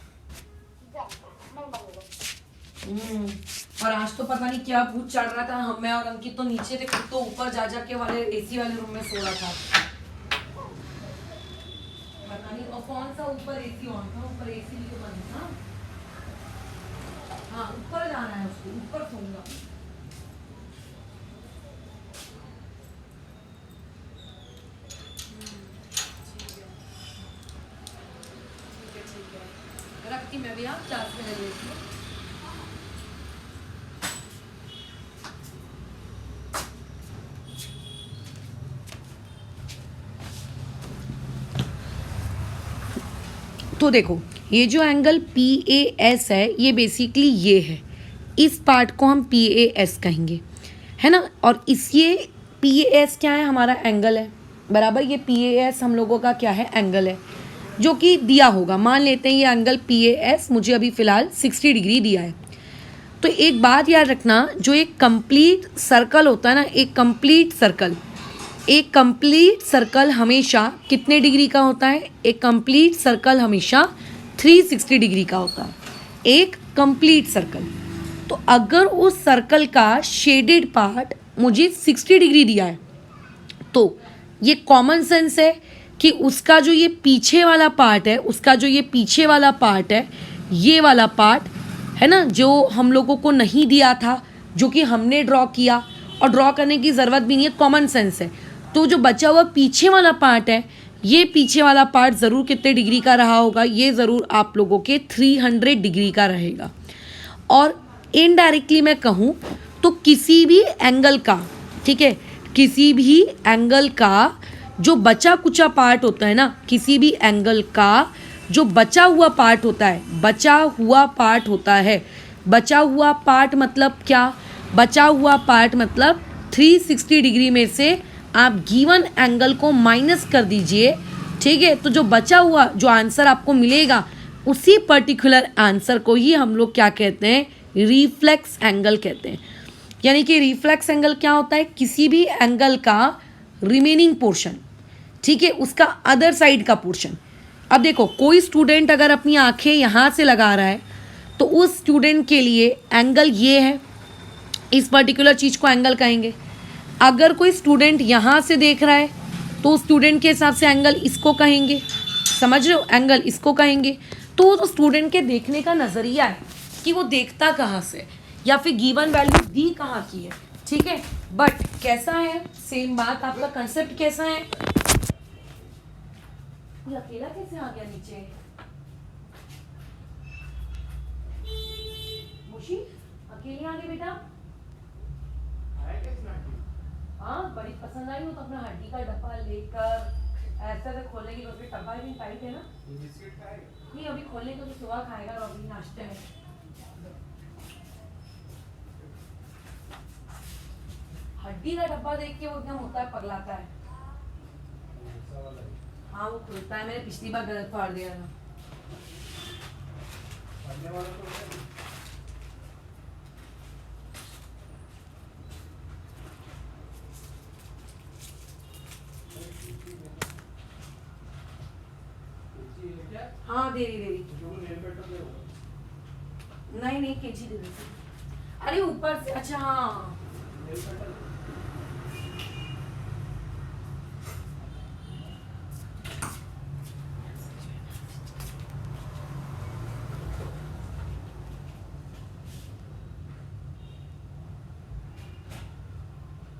हम्म, और आज तो पता नहीं क्या भूत चढ़ रहा था। हम, मैं और अंकित तो नीचे थे, खुद तो ऊपर जा जाके वाले AC वाले रूम में सो रहा था। पता नहीं और कौन सा ऊपर AC ऑन था, ऊपर AC भी तो बंद था। हाँ ऊपर जाना है उसको, ऊपर सोऊंगा। ठीक है, रखती मैं भी, आप क्लास में ले लेती हूँ। तो देखो ये जो एंगल PAS है ये बेसिकली ये है, इस पार्ट को हम PAS कहेंगे, है ना। और इस ये PAS क्या है? हमारा एंगल है, बराबर। ये PAS हम लोगों का क्या है? एंगल है, जो कि दिया होगा। मान लेते हैं ये एंगल PAS मुझे अभी फ़िलहाल 60 डिग्री दिया है। तो एक बात याद रखना, जो एक कंप्लीट सर्कल होता है ना, एक कंप्लीट सर्कल हमेशा कितने डिग्री का होता है? एक कंप्लीट सर्कल हमेशा 360 डिग्री का होता है, एक कंप्लीट सर्कल। तो अगर उस सर्कल का शेडेड पार्ट मुझे 60 डिग्री दिया है, तो ये कॉमन सेंस है कि उसका जो ये पीछे वाला पार्ट है, ये वाला पार्ट है ना, जो हम लोगों को नहीं दिया था, जो कि हमने ड्रॉ किया, और ड्रॉ करने की ज़रूरत भी नहीं है, कॉमन सेंस है। तो जो बचा हुआ पीछे वाला पार्ट है, ये पीछे वाला पार्ट ज़रूर कितने डिग्री का रहा होगा? ये ज़रूर आप लोगों के 300 डिग्री का रहेगा। और इनडायरेक्टली मैं कहूँ तो किसी भी एंगल का, ठीक है, किसी भी एंगल का जो बचा कुचा पार्ट होता है ना, किसी भी एंगल का जो बचा हुआ पार्ट होता है, बचा हुआ पार्ट मतलब क्या? बचा हुआ पार्ट मतलब 360 डिग्री में से आप गिवन एंगल को माइनस कर दीजिए, ठीक है। तो जो बचा हुआ जो आंसर आपको मिलेगा, उसी पर्टिकुलर आंसर को ही हम लोग क्या कहते हैं? रिफ्लेक्स एंगल कहते हैं। यानी कि रिफ्लेक्स एंगल क्या होता है? किसी भी एंगल का रिमेनिंग पोर्शन, ठीक है, उसका अदर साइड का पोर्शन। अब देखो कोई स्टूडेंट अगर अपनी आंखें यहाँ से लगा रहा है, तो उस स्टूडेंट के लिए एंगल ये है, इस पर्टिकुलर चीज़ को एंगल कहेंगे। अगर कोई स्टूडेंट यहाँ से देख रहा है, तो उस स्टूडेंट के हिसाब से एंगल इसको कहेंगे, समझ रहे हो? एंगल इसको कहेंगे। तो स्टूडेंट के देखने का नज़रिया है कि वो देखता कहाँ से, या फिर गिवन वैल्यू दी कहाँ की है, ठीक है। बट कैसा है? सेम बात, आपका कंसेप्ट कैसा है? ये अकेला कैसे आ गया नीचे? मुशी अकेली आ गई बेटा? हाँ बड़ी पसंद आई हो तो अपना हड्डी का डब्बा लेकर ऐसे से खोलेगी तो फिर डब्बा भी टाइट है ना। ये बिस्किट खाएगा? नहीं अभी खोलने को तो सुबह खाएगा और अभी नाश्ते में। हड्डी का डब्बा देख के वो एकदम होता है पगलाता है। ऐसा वाला है। हाँ वो खुलता है, मैंने पिछली बार गलत फाड़ दिया था। खाने वाला तो है। कैंची है क्या? हाँ दे रही जो नेल कटर दे होगा। नहीं नहीं कैंची दे रही। अरे ऊपर से अच्छा हाँ नेल कटर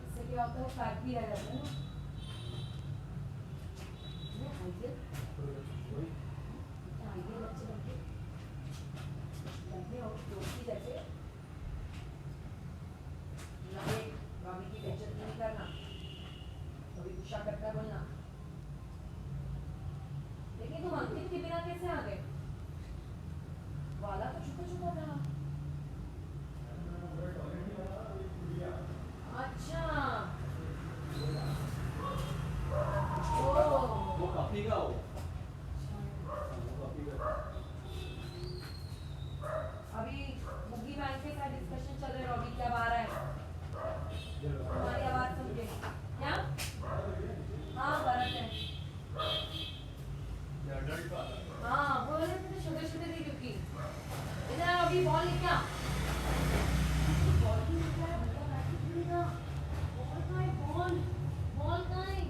इससे क्या होता है फैट भी रह जाता है ना। ये खाइए, वही खाइए बच्चे बच्चे लगे और दोस्ती जैसे लगे। भाभी की बेइज्जती नहीं करना, कभी गुस्सा करता बोलना। लेकिन तुम अंकित के बिना कैसे आ गए? वाला तो छुपा छुपा था। अच्छा ओ वो काफी का हो। वो काफी का। अभी मुगी बैंक के साथ डिस्कशन चल रहे हैं। रॉबी क्या आ रहा है? तुम्हारी आवाज सुन के क्या? हाँ भरत है। ये adult वाला है। हाँ बोल रहे थे छोटे छोटे थे क्योंकि इधर आओ, अभी बॉल लेके आ। बॉल ही लेके आया, भैया बैठी थी ना। बॉल कहाँ है? बॉल बॉल कहाँ है?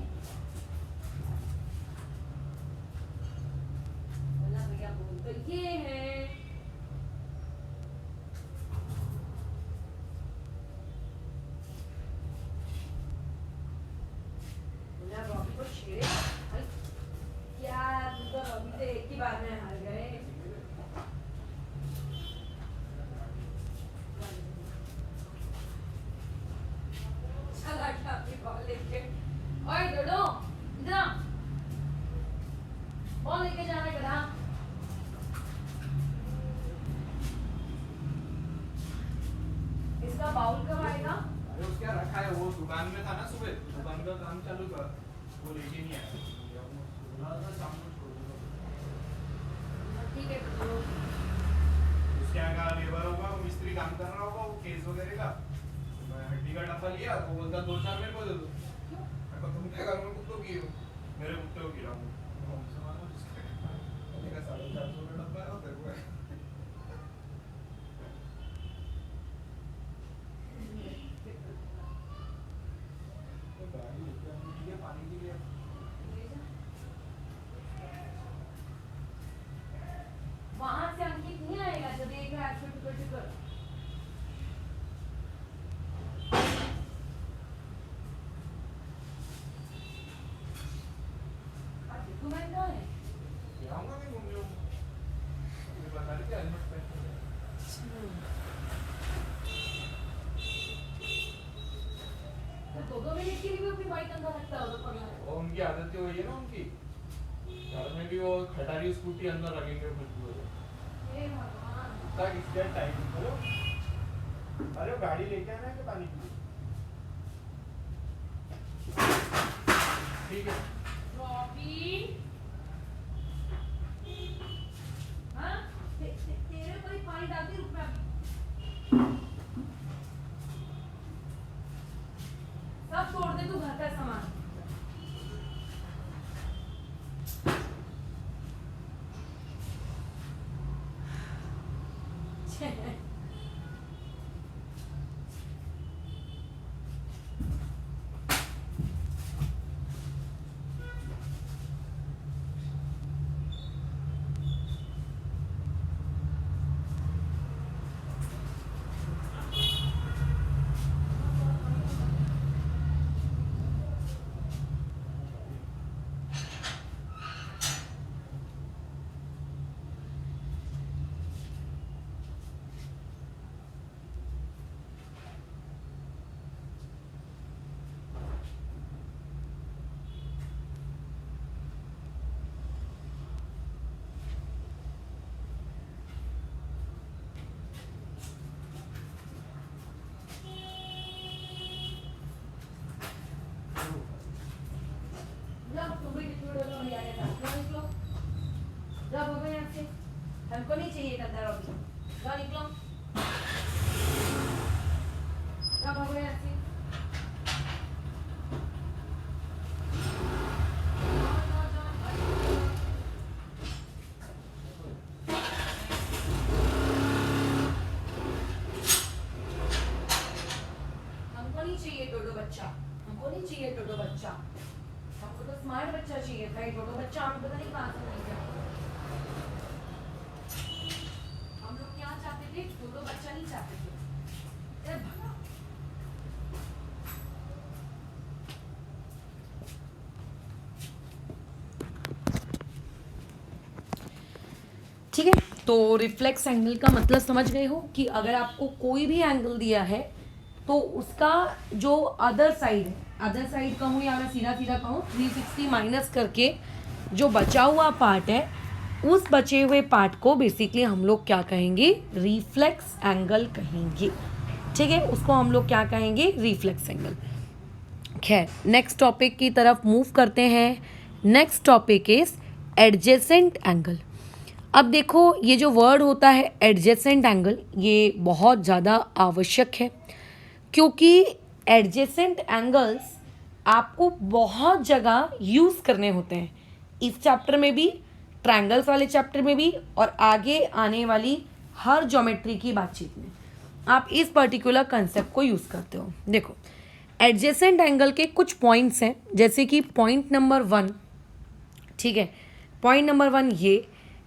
बोला भैया बॉल तो ये है। बोला रॉबी को छेड़े। अरे क्या तुम तो रॉबी से एक ही बार में हार गए। चला क्या अपनी बॉल लेके? ओए डोडो इधर आ। बॉल लेके जाना है गधा। इसका बाउल कब आएगा? अरे उसके यहाँ रखा है, वो दुकान में था ना सुबह, दुकान का काम चालू था, वो लेके नहीं आया। बोला था शाम को छोड़ दूंगा। ठीक है तो उसके यहाँ का लेबर होगा, वो मिस्त्री काम कर रहा होगा, वो केस वगैरह का। तो मैं हड्डी का डब्बा लिया, वो बोलता 2-4 मेरे को दे दो। मैं कहा तुम क्या करो, मैं कुत्तों की हो, मेरे कुत्ते को गिरा हूँ। हमसे मानो जिसके मैंने कहा 450 का डब्बा है और तेरे को है। तो गाड़ी लेके आने के लिए पानी के लिए वहां से अंकित नहीं आएगा जब देख रहा है टुकर टुकर। तुम्हें कहाँ है? गिराऊंगा नहीं घूम जाऊँ। मुझे बता रही थी हेलमेट पहन के जाए। तो 2-2 मिनट के लिए भी अपनी बाइक अंदर रखता है उधर पगला। वो उनकी आदत हुई है ना उनकी, घर में भी वो खटारी स्कूटी अंदर रखेंगे खुशबू है। हे भगवान। तक इसके टाइम हेलो, अरे वो गाड़ी लेके आना है कि पानी पी? ठीक है। रॉबी हाँ तेरे ऊपर ही पानी डालती रुक मैं अभी। सब तोड़ दे तू घर का सामान। छे। हमको नहीं चाहिए गंदा रोटी, जाओ निकलो, जाओ भागो यहाँ से। हमको नहीं चाहिए डोडो बच्चा, हमको नहीं चाहिए डोडो बच्चा, हमको तो स्मार्ट बच्चा चाहिए भाई। डोडो बच्चा हम पता नहीं कहाँ से मिल गया। हम लोग क्या चाहते थे, डोडो बच्चा नहीं चाहते थे। अरे भगा। ठीक है, तो रिफ्लेक्स एंगल का मतलब समझ गए हो कि अगर आपको कोई भी एंगल दिया है तो उसका जो अदर साइड है, अदर साइड कहूँ या मैं सीधा सीधा कहूँ 360 माइनस करके जो बचा हुआ पार्ट है, उस बचे हुए पार्ट को बेसिकली हम लोग क्या कहेंगे, रिफ्लेक्स एंगल कहेंगे। ठीक है, उसको हम लोग क्या कहेंगे, रिफ्लेक्स एंगल। खैर, नेक्स्ट टॉपिक की तरफ मूव करते हैं। Next topic is adjacent angle. अब देखो, ये जो वर्ड होता है एडजेसेंट एंगल, ये बहुत ज़्यादा आवश्यक है, क्योंकि एडजेसेंट एंगल्स आपको बहुत जगह यूज़ करने होते हैं, इस चैप्टर में भी, ट्रायंगल्स वाले चैप्टर में भी, और आगे आने वाली हर ज्योमेट्री की बातचीत में आप इस पर्टिकुलर कंसेप्ट को यूज़ करते हो। देखो, एडजेसेंट एंगल के कुछ पॉइंट्स हैं, जैसे कि पॉइंट नंबर 1, ठीक है, पॉइंट नंबर 1 ये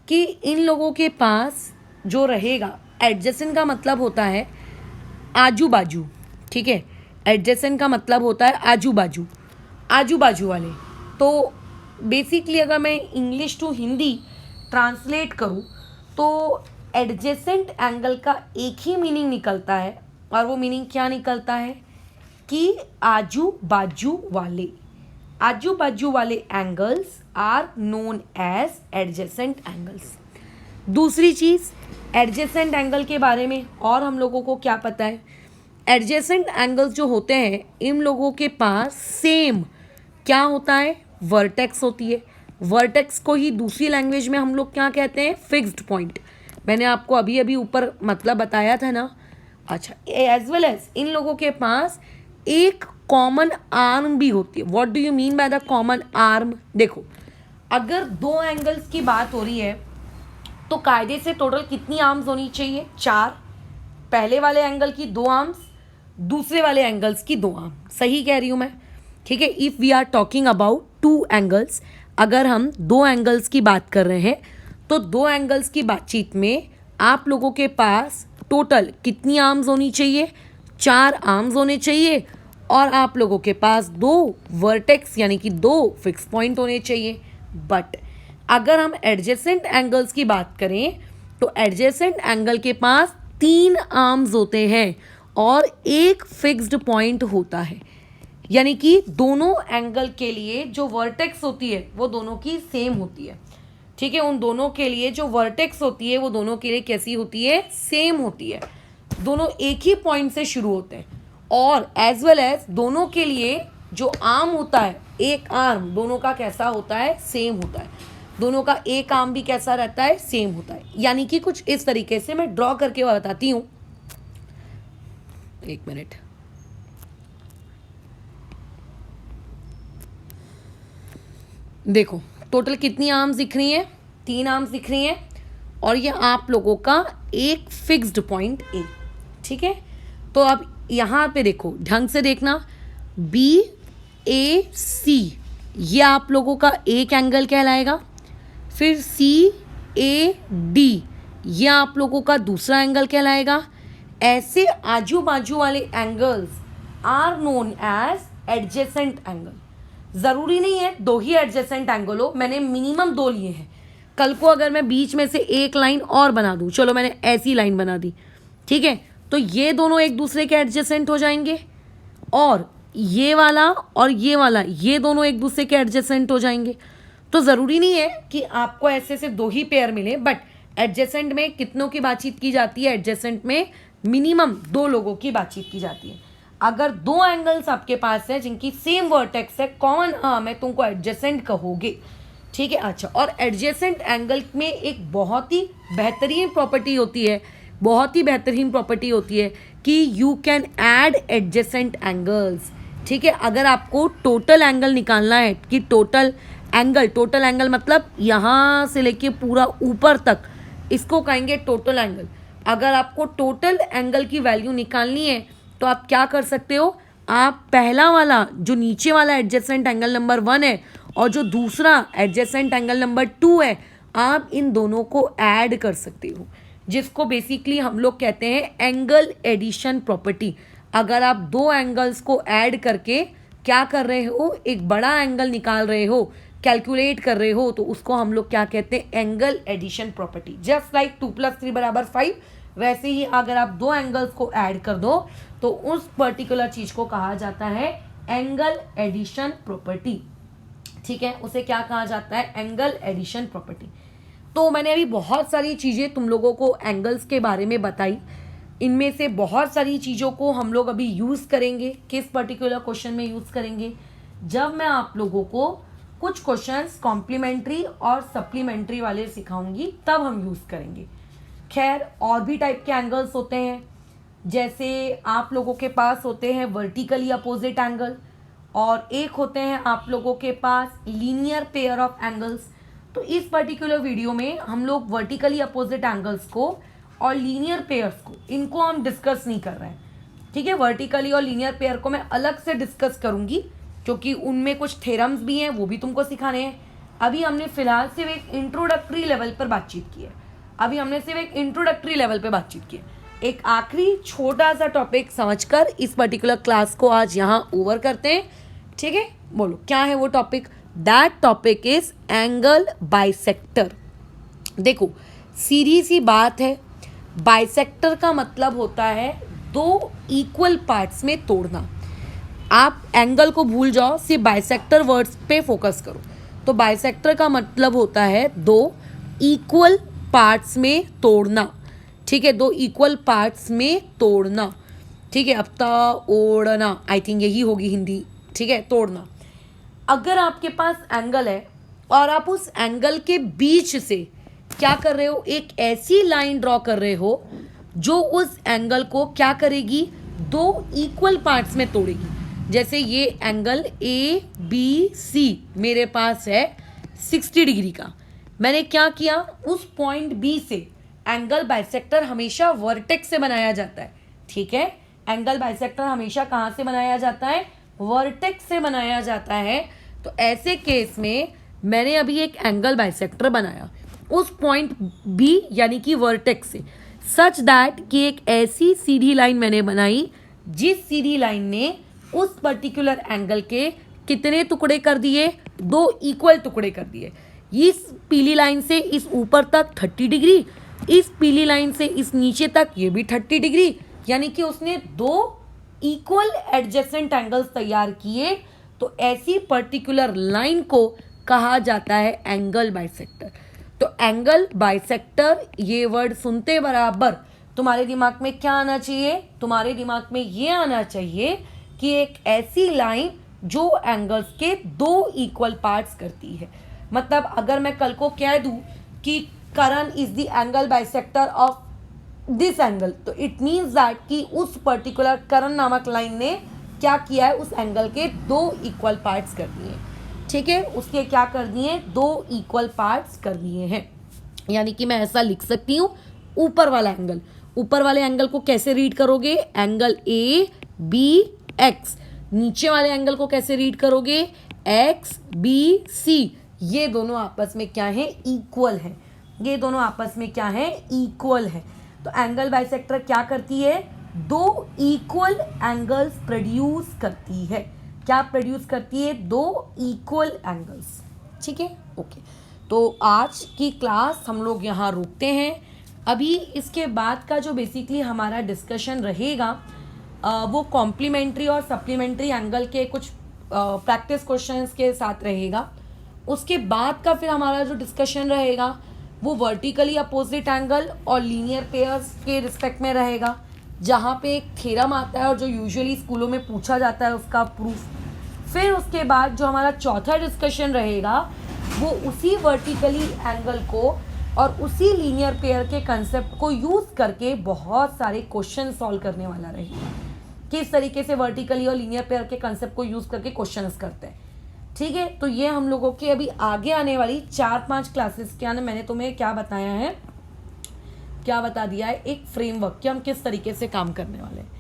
कि इन लोगों के पास जो रहेगा, एडजेसेंट का मतलब होता है आजू बाजू, ठीक है, एडजेसेंट का मतलब होता है आजू बाजू, आजू बाजू वाले। तो बेसिकली अगर मैं इंग्लिश टू हिंदी ट्रांसलेट करूँ तो एडजेसेंट एंगल का एक ही मीनिंग निकलता है, और वो मीनिंग क्या निकलता है कि आजू बाजू वाले, आजू बाजू angles are known as adjacent angles. दूसरी चीज़, एडजेसेंट एंगल के बारे में और हम लोगों को क्या पता है, एडजेसेंट एंगल्स जो होते हैं, इन लोगों के पास सेम क्या होता है, वर्टेक्स होती है। वर्टेक्स को ही दूसरी लैंग्वेज में हम लोग क्या कहते हैं, फिक्स्ड पॉइंट। मैंने आपको अभी अभी ऊपर मतलब बताया था ना। अच्छा, एज वेल एज इन लोगों के पास एक कॉमन आर्म भी होती है। What do you mean by the common arm? देखो, अगर दो एंगल्स की बात हो रही है तो कायदे से टोटल कितनी आर्म्स होनी चाहिए, 4। पहले वाले एंगल की 2 आर्म्स, दूसरे वाले एंगल्स की 2 आर्म्स। सही कह रही हूँ मैं? ठीक है, if we are talking about 2 angles, अगर हम 2 एंगल्स की बात कर रहे हैं तो 2 एंगल्स की बातचीत में आप लोगों के पास टोटल कितनी आर्म्स होनी चाहिए, 4 आर्म्स होने चाहिए, और आप लोगों के पास 2 वर्टेक्स यानी कि 2 फिक्स पॉइंट होने चाहिए। बट अगर हम एडजेसेंट एंगल्स की बात करें तो एडजेसेंट एंगल के पास 3 आर्म्स होते हैं और एक फिक्स्ड पॉइंट होता है, यानी कि दोनों एंगल के लिए जो वर्टेक्स होती है वो दोनों की सेम होती है। ठीक है, उन दोनों के लिए जो वर्टेक्स होती है वो दोनों के लिए कैसी होती है, सेम होती है। दोनों एक ही पॉइंट से शुरू होते हैं, और एज वेल एज दोनों के लिए जो आर्म होता है, एक आर्म दोनों का कैसा होता है, सेम होता है। दोनों का एक आर्म भी कैसा रहता है, सेम होता है। यानी कि कुछ इस तरीके से मैं ड्रॉ करके बताती हूँ, 1 मिनट। देखो, टोटल कितनी आर्म्स दिख रही हैं, 3 आर्म्स दिख रही हैं, और ये आप लोगों का एक फिक्स्ड पॉइंट ए। ठीक है, तो अब यहाँ पे देखो, ढंग से देखना, बी ए सी, ये आप लोगों का एक एंगल कहलाएगा। फिर सी ए डी, ये आप लोगों का दूसरा एंगल कहलाएगा। ऐसे आजू बाजू वाले angles are known as adjacent angle. ज़रूरी नहीं है 2 ही एडजेसेंट एंगल हो, मैंने मिनिमम 2 लिए हैं। कल को अगर मैं बीच में से एक लाइन और बना दूँ, चलो मैंने ऐसी लाइन बना दी, ठीक है, तो ये दोनों एक दूसरे के एडजेसेंट हो जाएंगे, और ये वाला और ये वाला, ये दोनों एक दूसरे के एडजेसेंट हो जाएंगे। तो ज़रूरी नहीं है कि आपको ऐसे सिर्फ 2 ही पेयर मिले, बट एडजेसेंट में कितनों की बातचीत की जाती है, एडजेसेंट में मिनिमम 2 लोगों की बातचीत की जाती है। अगर 2 एंगल्स आपके पास है जिनकी सेम वर्टेक्स है, कॉमन आर्म है, तुमको एडजेसेंट कहोगे। ठीक है, अच्छा, और एडजेसेंट एंगल में एक बहुत ही बेहतरीन प्रॉपर्टी होती है, बहुत ही बेहतरीन प्रॉपर्टी होती है कि you can add adjacent angles. ठीक है, अगर आपको टोटल एंगल निकालना है कि टोटल एंगल मतलब यहाँ से लेके पूरा ऊपर तक, इसको कहेंगे टोटल एंगल। अगर आपको टोटल एंगल की वैल्यू निकालनी है तो आप क्या कर सकते हो, आप पहला वाला जो नीचे वाला एडजेसेंट एंगल नंबर 1 है और जो दूसरा एडजेसेंट एंगल नंबर 2 है, आप इन दोनों को ऐड कर सकते हो, जिसको बेसिकली हम लोग कहते हैं एंगल एडिशन प्रॉपर्टी। अगर आप दो एंगल्स को ऐड करके क्या कर रहे हो, एक बड़ा एंगल निकाल रहे हो, कैलकुलेट कर रहे हो, तो उसको हम लोग क्या कहते हैं, angle addition property. Just like 2 + 3 = 5, वैसे ही अगर आप दो एंगल्स को ऐड कर दो तो उस पर्टिकुलर चीज को कहा जाता है एंगल एडिशन प्रॉपर्टी। ठीक है, उसे क्या कहा जाता है, एंगल एडिशन प्रॉपर्टी। तो मैंने अभी बहुत सारी चीज़ें तुम लोगों को एंगल्स के बारे में बताई। इनमें से बहुत सारी चीज़ों को हम लोग अभी यूज़ करेंगे। किस पर्टिकुलर क्वेश्चन में यूज़ करेंगे, जब मैं आप लोगों को कुछ क्वेश्चंस कॉम्प्लीमेंट्री और सप्लीमेंट्री वाले सिखाऊंगी तब हम यूज़ करेंगे। खैर, और भी टाइप के एंगल्स होते हैं, जैसे आप लोगों के पास होते हैं वर्टिकली अपोजिट एंगल, और एक होते हैं आप लोगों के पास लीनियर पेयर ऑफ एंगल्स। तो इस पर्टिकुलर वीडियो में हम लोग वर्टिकली अपोजिट एंगल्स को और लीनियर पेयर्स को, इनको हम डिस्कस नहीं कर रहे हैं। ठीक है, वर्टिकली और लीनियर पेयर को मैं अलग से डिस्कस करूंगी, क्योंकि उनमें कुछ थ्योरम्स भी हैं, वो भी तुमको सिखाने हैं। अभी हमने फिलहाल सिर्फ एक इंट्रोडक्टरी लेवल पर बातचीत की है। एक आखिरी छोटा सा टॉपिक समझकर इस पर्टिकुलर क्लास को आज यहाँ ओवर करते हैं। ठीक है, बोलो क्या है वो topic. That topic is angle bisector. देखो, सीधी सी बात है, बाइसेक्टर का मतलब होता है दो इक्वल पार्ट्स में तोड़ना। आप एंगल को भूल जाओ, सिर्फ बाइसेक्टर वर्ड्स पे फोकस करो। तो बाइसेक्टर का मतलब होता है दो इक्वल पार्ट्स में तोड़ना। ठीक है, दो इक्वल पार्ट्स में तोड़ना। ठीक है, अब ओढ़ना, आई थिंक यही होगी हिंदी। ठीक है, तोड़ना। अगर आपके पास एंगल है और आप उस एंगल के बीच से क्या कर रहे हो, एक ऐसी लाइन ड्रॉ कर रहे हो जो उस एंगल को क्या करेगी, दो इक्वल पार्ट्स में तोड़ेगी। जैसे ये एंगल ABC मेरे पास है 60 डिग्री का। मैंने क्या किया, उस पॉइंट B से एंगल बाइसेक्टर हमेशा वर्टेक्स से बनाया जाता है। ठीक है, एंगल बाइसेक्टर हमेशा कहाँ से बनाया जाता है, वर्टेक्स से बनाया जाता है। तो ऐसे केस में मैंने अभी एक एंगल बाइसेक्टर बनाया उस पॉइंट B यानी कि वर्टेक्स से, सच दैट कि एक ऐसी सीधी लाइन मैंने बनाई जिस सीधी लाइन ने उस पर्टिकुलर एंगल के कितने टुकड़े कर दिए, दो इक्वल टुकड़े कर दिए। इस पीली लाइन से इस ऊपर तक 30 डिग्री, इस पीली लाइन से इस नीचे तक ये भी 30 डिग्री, यानी कि उसने दो इक्वल एडजेसेंट एंगल्स तैयार किए। तो ऐसी पर्टिकुलर लाइन को कहा जाता है एंगल बाइसेक्टर। तो एंगल बाइसेक्टर ये वर्ड सुनते बराबर तुम्हारे दिमाग में क्या आना चाहिए, तुम्हारे दिमाग में ये आना चाहिए कि एक ऐसी लाइन जो एंगल्स के दो इक्वल पार्ट्स करती है। मतलब अगर मैं कल को कह दूं कि करण is the angle bisector of this angle, तो इट मीन्स दैट कि उस पर्टिकुलर करण नामक लाइन ने क्या किया है, उस एंगल के दो इक्वल पार्ट्स कर दिए। ठीक है, उसके क्या कर दिए, दो इक्वल पार्ट्स कर दिए हैं। यानी कि मैं ऐसा लिख सकती हूँ, ऊपर वाला एंगल, ऊपर वाले एंगल को कैसे रीड करोगे, एंगल ABX। नीचे वाले एंगल को कैसे रीड करोगे, XBC। ये दोनों आपस में क्या है, इक्वल है। ये दोनों आपस में क्या है, इक्वल है। तो एंगल बाइसेक्टर क्या करती है, दो इक्वल एंगल्स प्रोड्यूस करती है। क्या प्रोड्यूस करती है, दो इक्वल एंगल्स। ठीक है, ओके। तो आज की क्लास हम लोग यहाँ रोकते हैं। अभी इसके बाद का जो बेसिकली हमारा डिस्कशन रहेगा वो कॉम्प्लीमेंट्री और सप्लीमेंट्री एंगल के कुछ प्रैक्टिस क्वेश्चंस के साथ रहेगा। उसके बाद का फिर हमारा जो डिस्कशन रहेगा वो वर्टिकली अपोजिट एंगल और लीनियर पेयर्स के रिस्पेक्ट में रहेगा, जहाँ पे एक थ्योरम आता है और जो यूजुअली स्कूलों में पूछा जाता है उसका प्रूफ। फिर उसके बाद जो हमारा चौथा डिस्कशन रहेगा वो उसी वर्टिकली एंगल को और उसी लीनियर पेयर के कंसेप्ट को यूज़ करके बहुत सारे क्वेश्चन सॉल्व करने वाला रहेगा। किस तरीके से वर्टिकली और लीनियर पेयर के कंसेप्ट को यूज़ करके क्वेश्चंस करते हैं, ठीक है। तो ये हम लोगों की अभी आगे आने वाली 4-5 क्लासेस के आने मैंने तुम्हें क्या बताया है, क्या बता दिया है, एक फ्रेमवर्क कि हम किस तरीके से काम करने वाले हैं,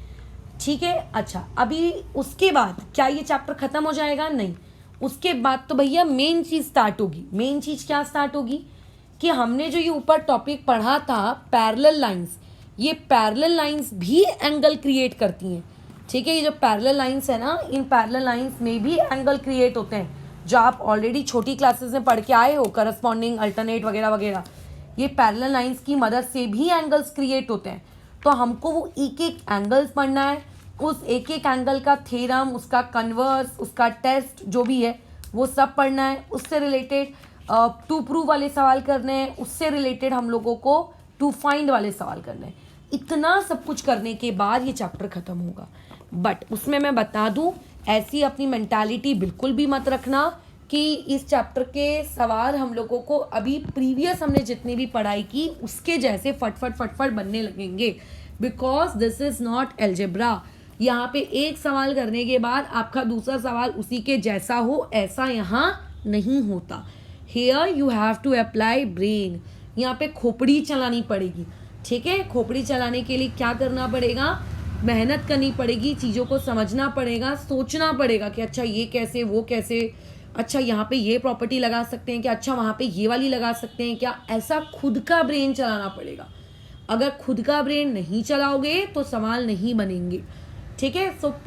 ठीक है। अच्छा, अभी उसके बाद क्या ये चैप्टर खत्म हो जाएगा? नहीं, उसके बाद तो भैया मेन चीज़ स्टार्ट होगी। मेन चीज़ क्या स्टार्ट होगी कि हमने जो ये ऊपर टॉपिक पढ़ा था पैरेलल लाइंस, ये पैरेलल लाइंस भी एंगल क्रिएट करती हैं, ठीक है। ये जो पैरेलल लाइंस है ना, इन पैरेलल लाइंस में भी एंगल क्रिएट होते हैं, जो आप ऑलरेडी छोटी क्लासेस में पढ़ के आए हो, करस्पॉन्डिंग, अल्टरनेट वगैरह वगैरह। ये पैरेलल लाइंस की मदद से भी एंगल्स क्रिएट होते हैं। तो हमको वो एक एक एंगल्स पढ़ना है, उस एक एक एंगल का थ्योरम, उसका कन्वर्स, उसका टेस्ट जो भी है वो सब पढ़ना है। उससे रिलेटेड टू प्रूव वाले सवाल करने हैं, उससे रिलेटेड हम लोगों को टू फाइंड वाले सवाल करने हैं। इतना सब कुछ करने के बाद ये चैप्टर ख़त्म होगा। बट उसमें मैं बता दूं, ऐसी अपनी मेंटालिटी बिल्कुल भी मत रखना कि इस चैप्टर के सवाल हम लोगों को अभी प्रीवियस हमने जितनी भी पढ़ाई की उसके जैसे फटफट बनने लगेंगे, because this is not algebra. यहाँ पे एक सवाल करने के बाद आपका दूसरा सवाल उसी के जैसा हो, ऐसा यहाँ नहीं होता। Here you have to apply brain, यहाँ पे खोपड़ी चलानी पड़ेगी, ठीक है। खोपड़ी चलाने के लिए क्या करना पड़ेगा? मेहनत करनी पड़ेगी, चीज़ों को समझना पड़ेगा, सोचना पड़ेगा कि अच्छा ये कैसे, वो कैसे, अच्छा यहाँ पे ये प्रॉपर्टी लगा सकते हैं क्या, अच्छा वहाँ पे ये वाली लगा सकते हैं क्या, ऐसा खुद का ब्रेन चलाना पड़ेगा। अगर खुद का ब्रेन नहीं चलाओगे तो सवाल नहीं बनेंगे, ठीक है। सो